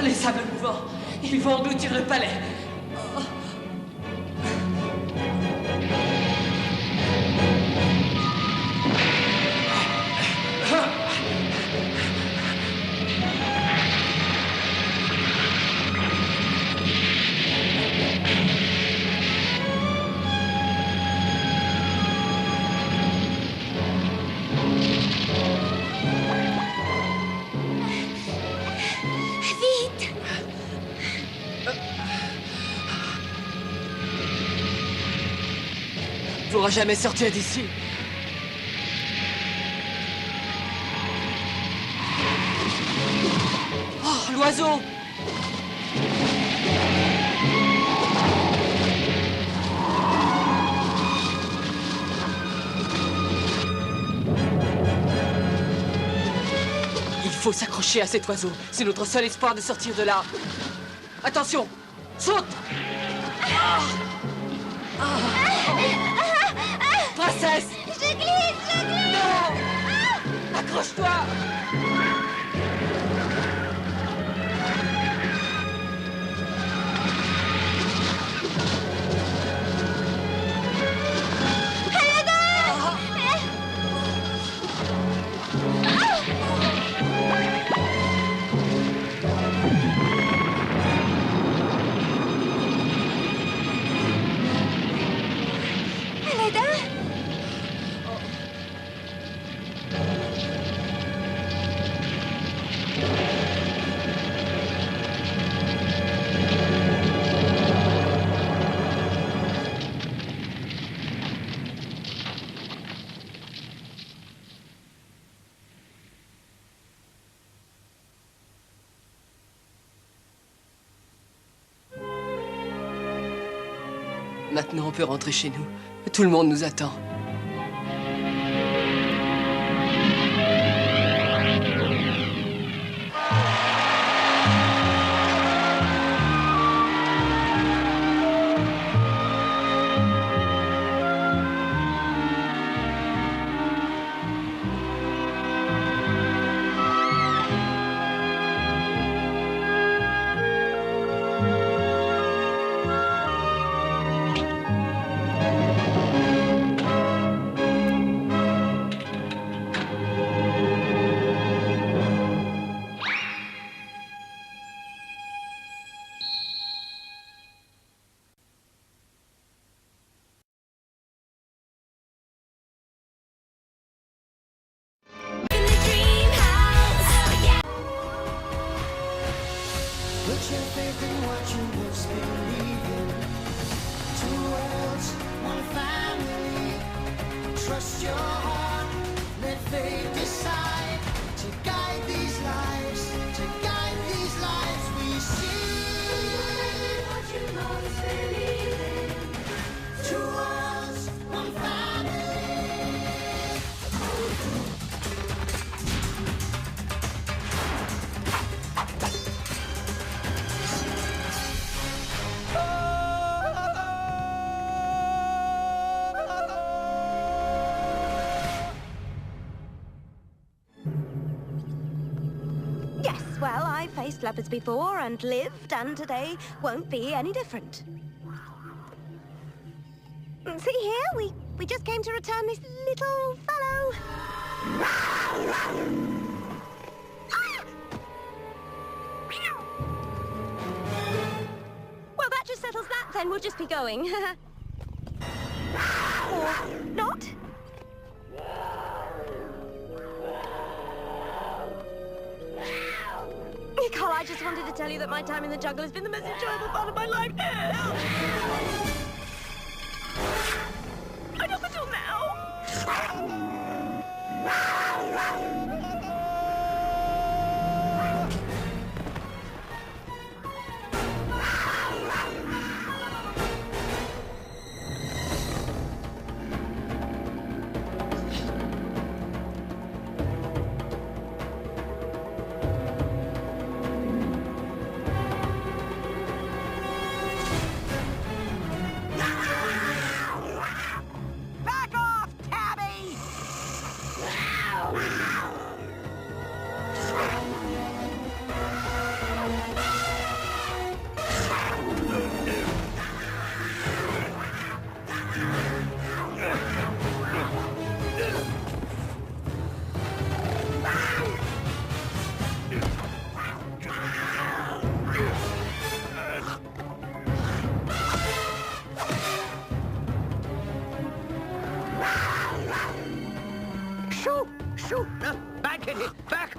Les sables mouvants, ils vont engloutir le palais. Vite! On pourra jamais sortir d'ici. Oh, l'oiseau! Il faut s'accrocher à cet oiseau. C'est notre seul espoir de sortir de là. Attention! Saute! Princesse! Je glisse! Non! Accroche-toi! Aladdin! Maintenant, on peut rentrer chez nous. Tout le monde nous attend. faced leopards before and lived, and today won't be any different. See here, we just came to return this little fellow. Well, that just settles that, then. We'll just be going. Or not. Carl, I just wanted to tell you that my time in the jungle has been the most enjoyable part of my life. I know until now. Back off, Tabby! Shoo! Shoo! Back at it! Back!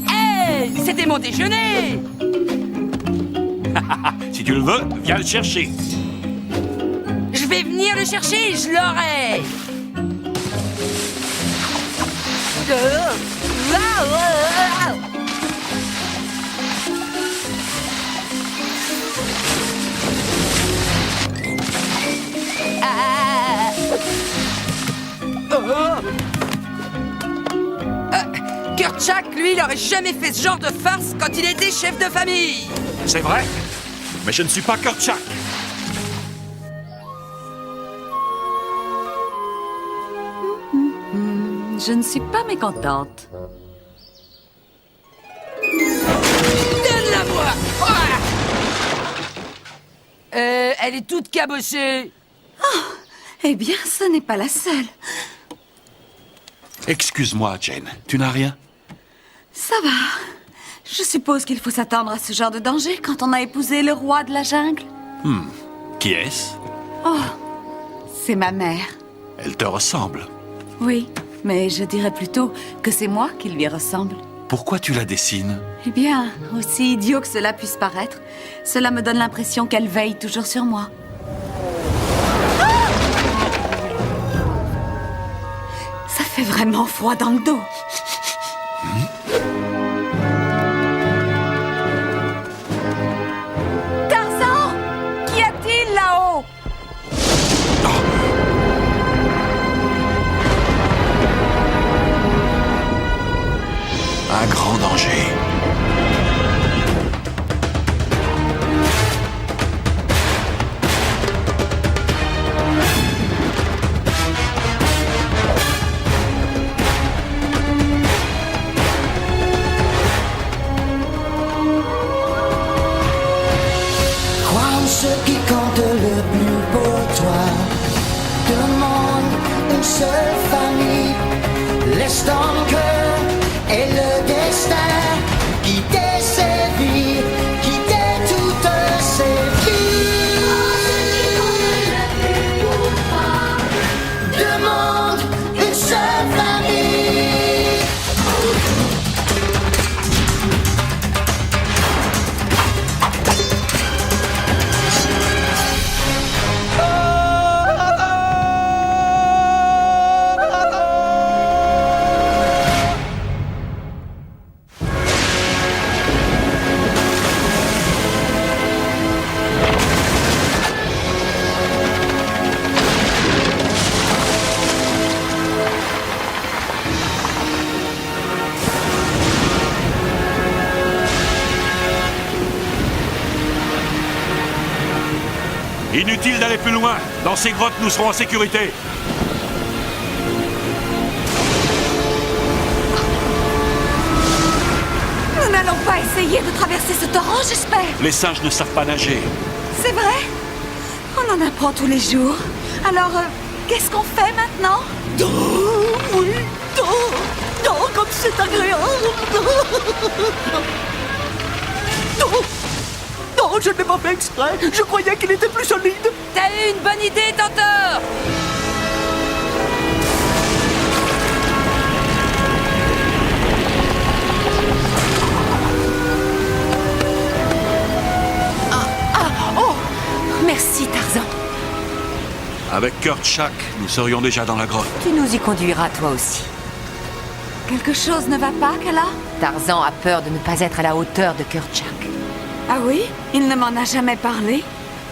Hey, c'était mon déjeuner! Si tu le veux, viens le chercher. Je vais venir le chercher, je l'aurai! Kurtchak, lui, il aurait jamais fait ce genre de farce quand il était chef de famille! C'est vrai, mais je ne suis pas Kurtchak. Je ne suis pas mécontente. Donne-la-moi! Elle est toute cabossée. Oh, eh bien, ce n'est pas la seule. Excuse-moi, Jane, tu n'as rien? Ça va. Je suppose qu'il faut s'attendre à ce genre de danger quand on a épousé le roi de la jungle. Qui est-ce? Oh, c'est ma mère. Elle te ressemble. Oui, mais je dirais plutôt que c'est moi qui lui ressemble. Pourquoi tu la dessines? Eh bien, aussi idiot que cela puisse paraître, cela me donne l'impression qu'elle veille toujours sur moi. Ça fait vraiment froid dans le dos. Tarzan! Qu'y a-t-il là-haut? Un grand danger. Crois en ce qui compte le plus pour toi. Demande une seule famille. Laisse ton cœur et le destin quitter ses vies, quitter toutes ses vies. Demande une seule famille. Inutile d'aller plus loin. Dans ces grottes, nous serons en sécurité. Nous n'allons pas essayer de traverser ce torrent, j'espère. Les singes ne savent pas nager. C'est vrai? On en apprend tous les jours. Alors, qu'est-ce qu'on fait maintenant? Oui, comme c'est agréable. Non, je ne l'ai pas fait exprès. Je croyais qu'il était plus solide. T'as eu une bonne idée, Tantor! Oh! Merci, Tarzan. Avec Kerchak, nous serions déjà dans la grotte. Tu nous y conduiras toi aussi. Quelque chose ne va pas, Kala? Tarzan a peur de ne pas être à la hauteur de Kerchak. Ah oui? Il ne m'en a jamais parlé?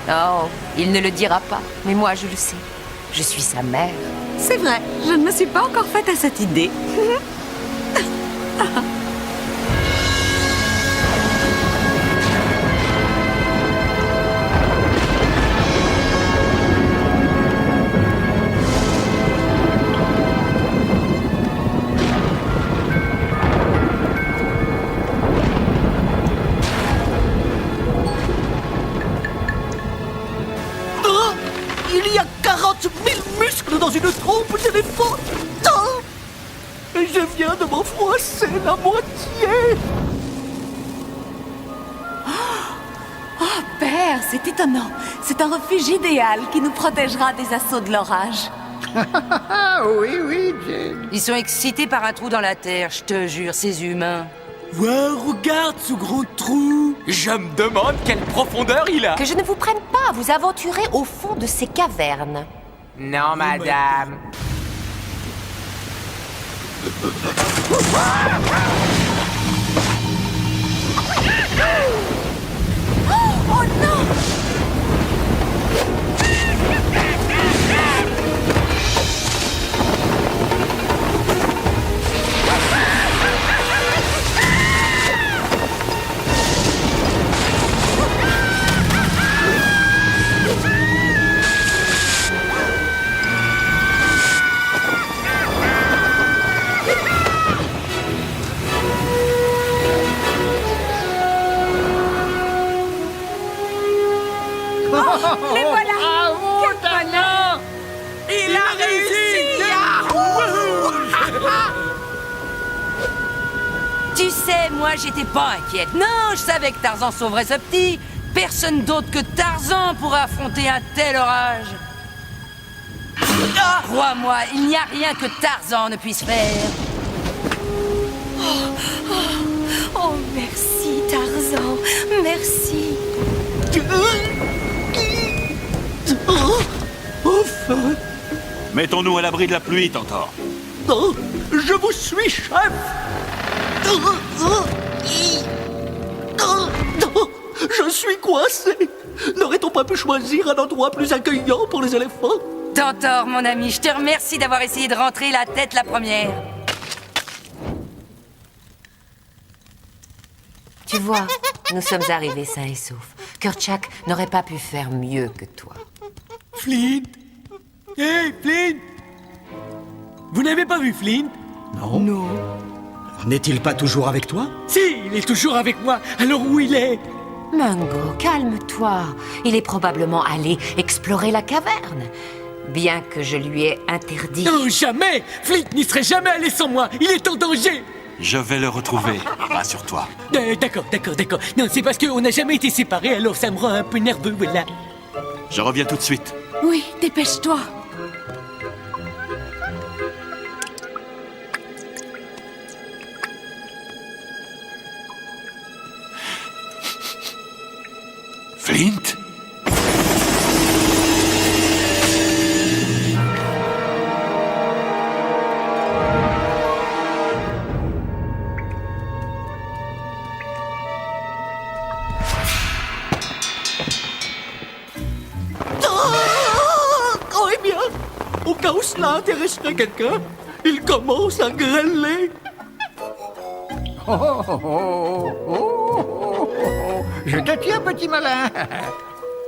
Oh, il ne le dira pas, mais moi je le sais. Je suis sa mère. C'est vrai, je ne me suis pas encore faite à cette idée. Il y a 40 000 muscles dans une trompe d'éléphant. Et je viens de m'en froisser la moitié. Oh, père, c'est étonnant. C'est un refuge idéal qui nous protégera des assauts de l'orage. Oui, Jane. Ils sont excités par un trou dans la terre, je te jure, ces humains. Ouais, regarde ce gros trou. Je me demande quelle profondeur il a. Que je ne vous prenne pas à vous aventurer au fond de ces cavernes. Non, madame. Oh non! Les voilà! Quel bonheur! Il a réussi! Tu sais, moi, j'étais pas inquiète. Non, je savais que Tarzan sauverait ce petit. Personne d'autre que Tarzan pourrait affronter un tel orage. Crois-moi, il n'y a rien que Tarzan ne puisse faire. Oh, merci, Tarzan. Merci. Enfin. Mettons-nous à l'abri de la pluie, Tantor. Oh, je vous suis, chef. Je suis coincé. N'aurait-on pas pu choisir un endroit plus accueillant pour les éléphants? Tantor, mon ami, je te remercie d'avoir essayé de rentrer la tête la première. Tu vois, nous sommes arrivés sains et saufs. Kerchak n'aurait pas pu faire mieux que toi. Flint. Hey, Flint. Vous n'avez pas vu Flint? Non. Non. N'est-il pas toujours avec toi? Si, il est toujours avec moi. Alors où il est? Mungo, calme-toi. Il est probablement allé explorer la caverne. Bien que je lui ai interdit. Non, jamais! Flint n'y serait jamais allé sans moi. Il est en danger. Je vais le retrouver, rassure-toi. D'accord. Non, c'est parce qu'on n'a jamais été séparés, alors ça me rend un peu nerveux, voilà. Je reviens tout de suite. Oui, dépêche-toi. Flint? Oh, eh bien, au cas où cela intéresserait quelqu'un, il commence à grêler. Je te tiens, petit malin.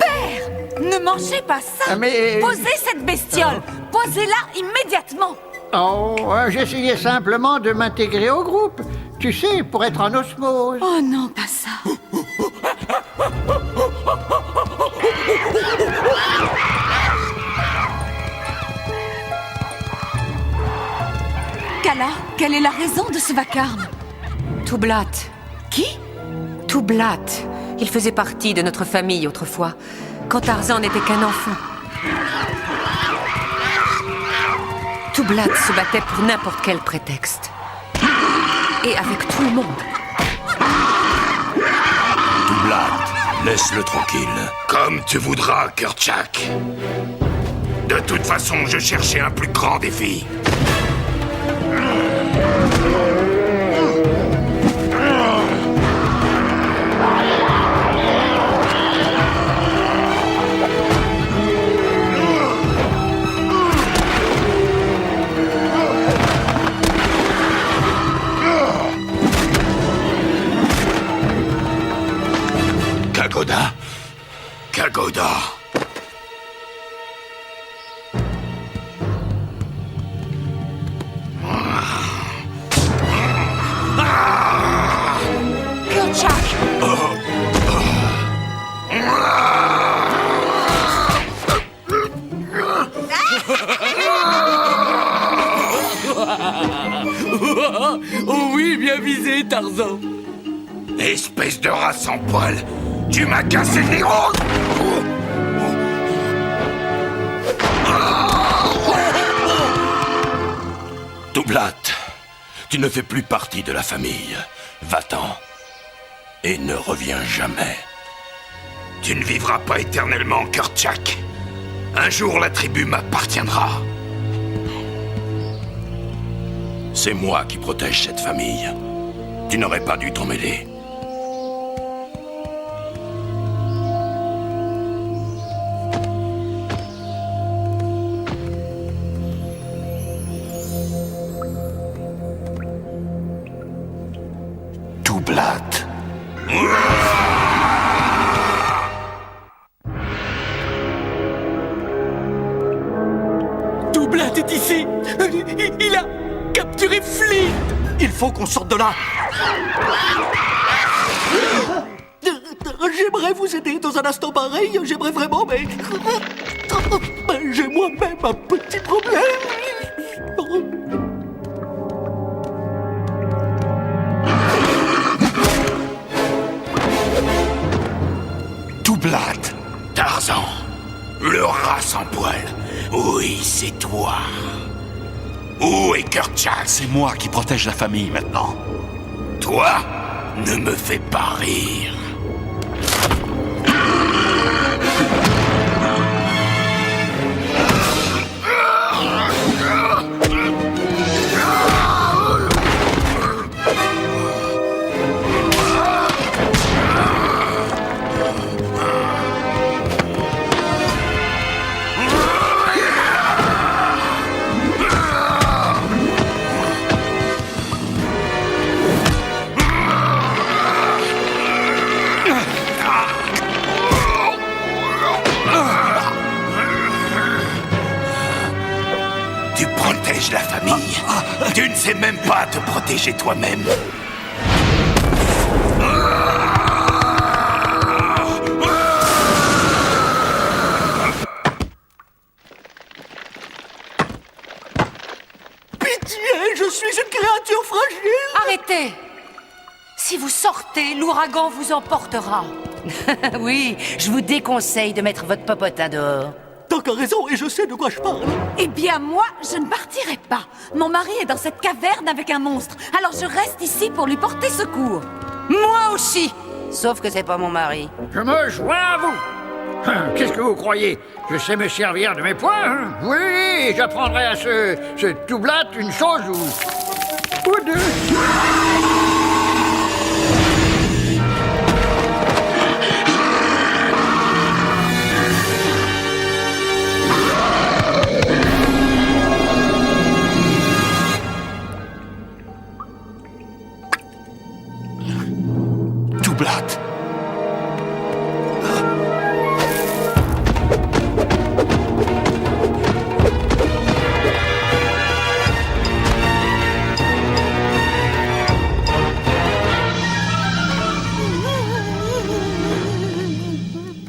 Père! Ne mangez pas ça. Mais... Posez cette bestiole. Posez-la immédiatement. Oh, j'essayais simplement de m'intégrer au groupe. Tu sais, pour être en osmose. Oh non, pas ça. Kala, quelle est la raison de ce vacarme? Toublat. Qui? Toublat. Il faisait partie de notre famille autrefois, quand Tarzan n'était qu'un enfant. Toublat se battait pour n'importe quel prétexte. Et avec tout le monde. Toublat, laisse-le tranquille. Comme tu voudras, Kerchak. De toute façon, je cherchais un plus grand défi. Kagoda. Kagoda. Kerchak. Oh oui, bien visé, Tarzan. Espèce de rat sans poil. Tu m'as cassé les roues. Toublat, tu ne fais plus partie de la famille. Va-t'en. Et ne reviens jamais. Tu ne vivras pas éternellement, Kerchak. Un jour, la tribu m'appartiendra. C'est moi qui protège cette famille. Tu n'aurais pas dû t'en mêler. Toublat. Toublat est ici. Il a capturé Flint. Il faut qu'on sorte de là. J'aimerais vous aider dans un instant pareil. J'aimerais vraiment, mais j'ai moi-même un petit problème. Toublat. Tarzan. Le rat sans poil. Oui, c'est toi. Où est Kerchak? C'est moi qui protège la famille maintenant. Toi, ne me fais pas rire. La famille. Tu ne sais même pas te protéger toi-même. Pitié, je suis une créature fragile. Arrêtez! Si vous sortez, l'ouragan vous emportera. Oui, je vous déconseille de mettre votre popotin dehors. T'as qu'à raison et je sais de quoi je parle. Eh bien, moi, je ne partirai pas. Mon mari est dans cette caverne avec un monstre, alors je reste ici pour lui porter secours. Moi aussi! Sauf que c'est pas mon mari. Je me joins à vous. Qu'est-ce que vous croyez? Je sais me servir de mes poings. Oui, j'apprendrai à ce Toublat une chose ou deux.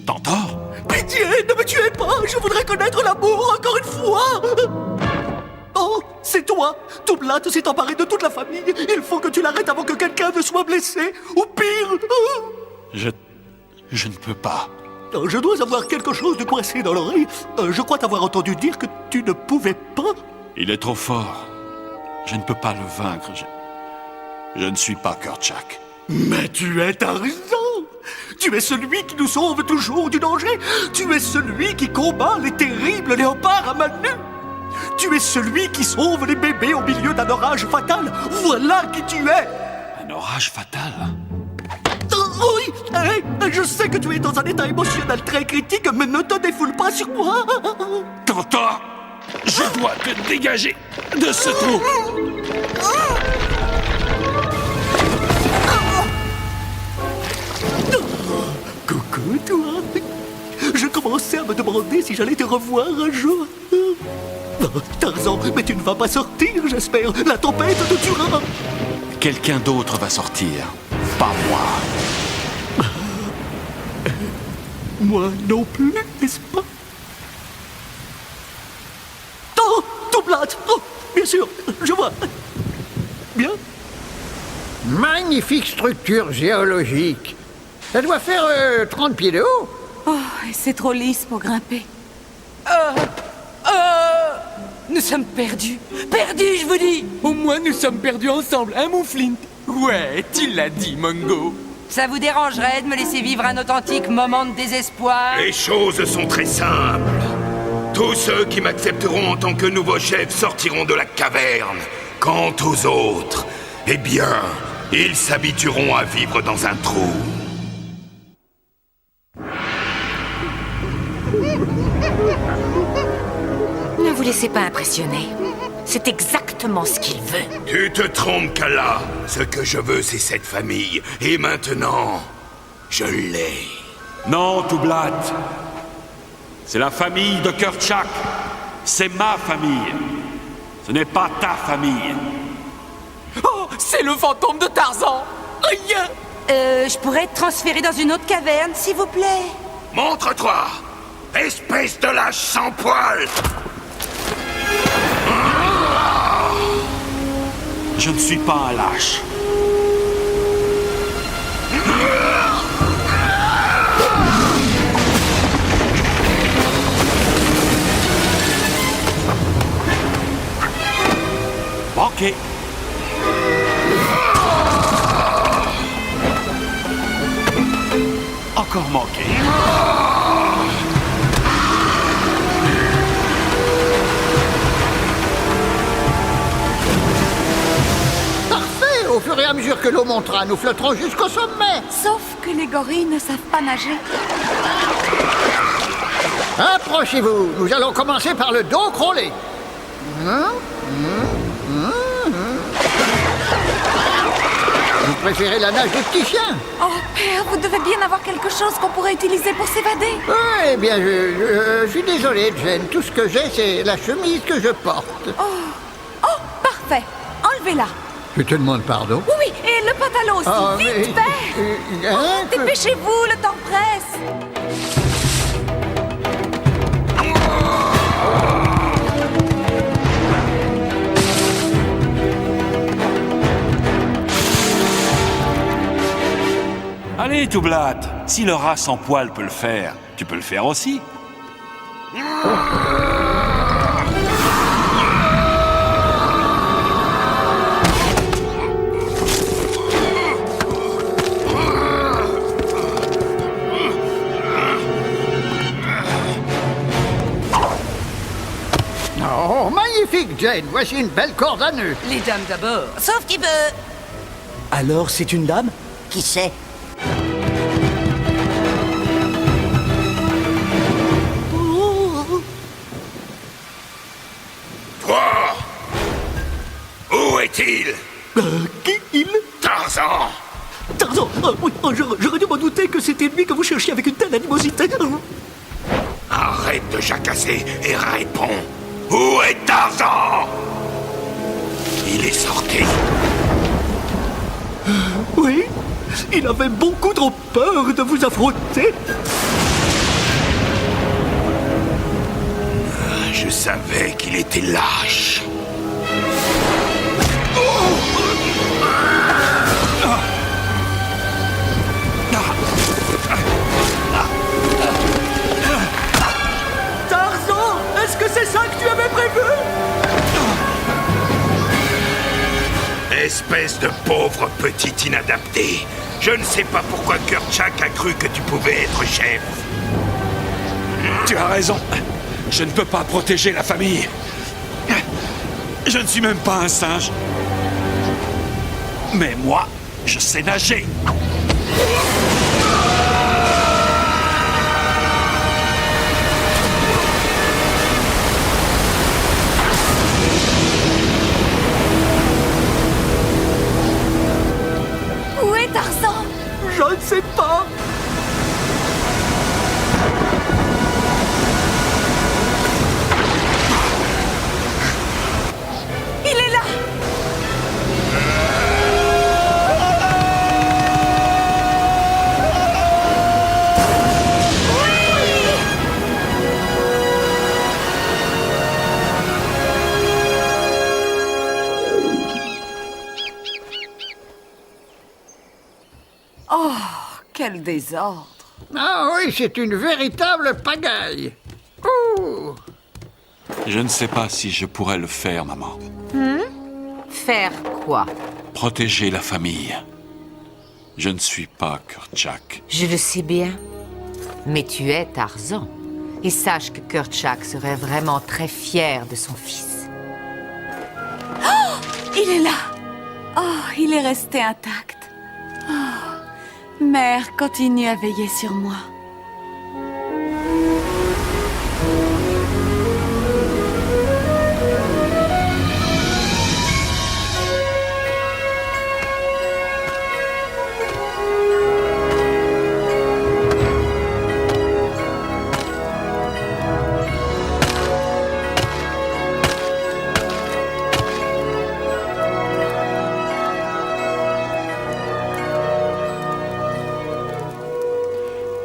T'entends? Pitié, ne me tuez pas. Je voudrais connaître l'amour encore une fois. Oh, c'est toi. Toublat s'est emparé de toute la famille. Il faut que tu l'arrêtes avant que quelqu'un ne soit blessé. Ou pire. Je ne peux pas. Je dois avoir quelque chose de coincé dans l'oreille. Je crois t'avoir entendu dire que tu ne pouvais pas. Il est trop fort. Je ne peux pas le vaincre. Je ne suis pas Kerchak. Mais tu es Tarzan. Tu es celui qui nous sauve toujours du danger. Tu es celui qui combat les terribles léopards à main nue. Tu es celui qui sauve les bébés au milieu d'un orage fatal. Voilà qui tu es. Un orage fatal? Oui, je sais que tu es dans un état émotionnel très critique, mais ne te défoule pas sur moi. T'entends? Je dois te dégager de ce trou. Coucou, toi. Je commençais à me demander si j'allais te revoir un jour. Oh, Tarzan, mais tu ne vas pas sortir, j'espère. La tempête te tuera. Quelqu'un d'autre va sortir, pas moi. Moi non plus, n'est-ce pas? Oh, Toublat! Oh, bien sûr, je vois. Bien. Magnifique structure géologique. Ça doit faire 30 pieds de haut. Oh, et c'est trop lisse pour grimper. Nous sommes perdus. Perdus, je vous dis. Au moins, nous sommes perdus ensemble, hein, mon Flint? Ouais, tu l'as dit, Mongo. Ça vous dérangerait de me laisser vivre un authentique moment de désespoir? Les choses sont très simples. Tous ceux qui m'accepteront en tant que nouveau chef sortiront de la caverne. Quant aux autres, eh bien, ils s'habitueront à vivre dans un trou. Ne vous laissez pas impressionner. C'est exactement ce qu'il veut. Tu te trompes, Kala. Ce que je veux, c'est cette famille. Et maintenant, je l'ai. Non, Toublat. C'est la famille de Kerchak. C'est ma famille. Ce n'est pas ta famille. Oh, c'est le fantôme de Tarzan. Rien. Je pourrais être transféré dans une autre caverne, s'il vous plaît. Montre-toi, espèce de lâche sans poil. Je ne suis pas un lâche. Ok. Encore manqué. Parfait. Au fur et à mesure que l'eau montera, nous flotterons jusqu'au sommet. Sauf que les gorilles ne savent pas nager. Approchez-vous. Nous allons commencer par le dos crawlé. Vous préférez la nage des petits chiens? Oh, père, vous devez bien avoir quelque chose qu'on pourrait utiliser pour s'évader. Eh bien, je suis désolé, Jen. Tout ce que j'ai, c'est la chemise que je porte. Oh, parfait. Enlevez-la. Je te demande pardon. Oui, oui, et le pantalon aussi. Ah, vite, père. Dépêchez-vous, le temps presse. Allez, Toublat, si le rat sans poil peut le faire, tu peux le faire aussi. Oh, magnifique, Jane. Voici une belle corde à nœud. Les dames d'abord. Sauf qui veut. Alors, c'est une dame? Qui sait? Toi! Où est-il? Qui il? Tarzan! Tarzan! Oui, j'aurais dû m'en douter que c'était lui que vous cherchiez avec une telle animosité. Arrête de jacasser et réponds. Où est Tarzan? Il est sorti. Oui, il avait beaucoup trop peur de vous affronter. Je savais qu'il était lâche. Tarzan, est-ce que c'est ça que tu avais prévu? Espèce de pauvre petit inadapté. Je ne sais pas pourquoi Kerchak a cru que tu pouvais être chef. Tu as raison. Je ne peux pas protéger la famille. Je ne suis même pas un singe. Mais moi, je sais nager. Où est Tarzan? Je ne sais pas. Il est là! Oh, quel désordre! Ah oui, c'est une véritable pagaille. Ouh! Je ne sais pas si je pourrais le faire, maman. Faire quoi? Protéger la famille. Je ne suis pas Kerchak. Je le sais bien. Mais tu es Tarzan. Et sache que Kerchak serait vraiment très fier de son fils. Oh, il est là! Oh, il est resté intact. Oh, mère continue à veiller sur moi.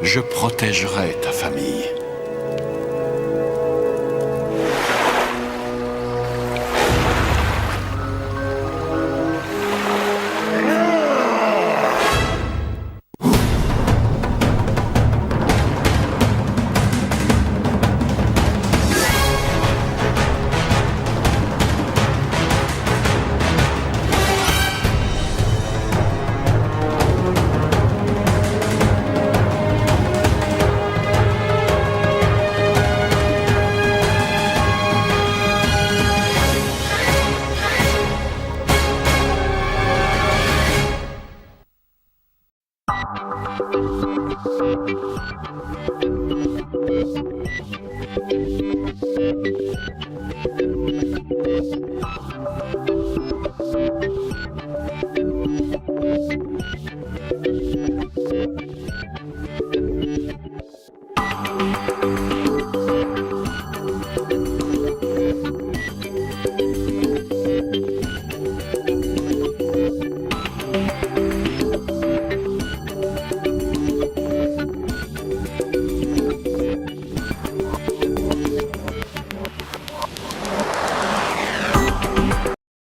Je protégerai ta famille.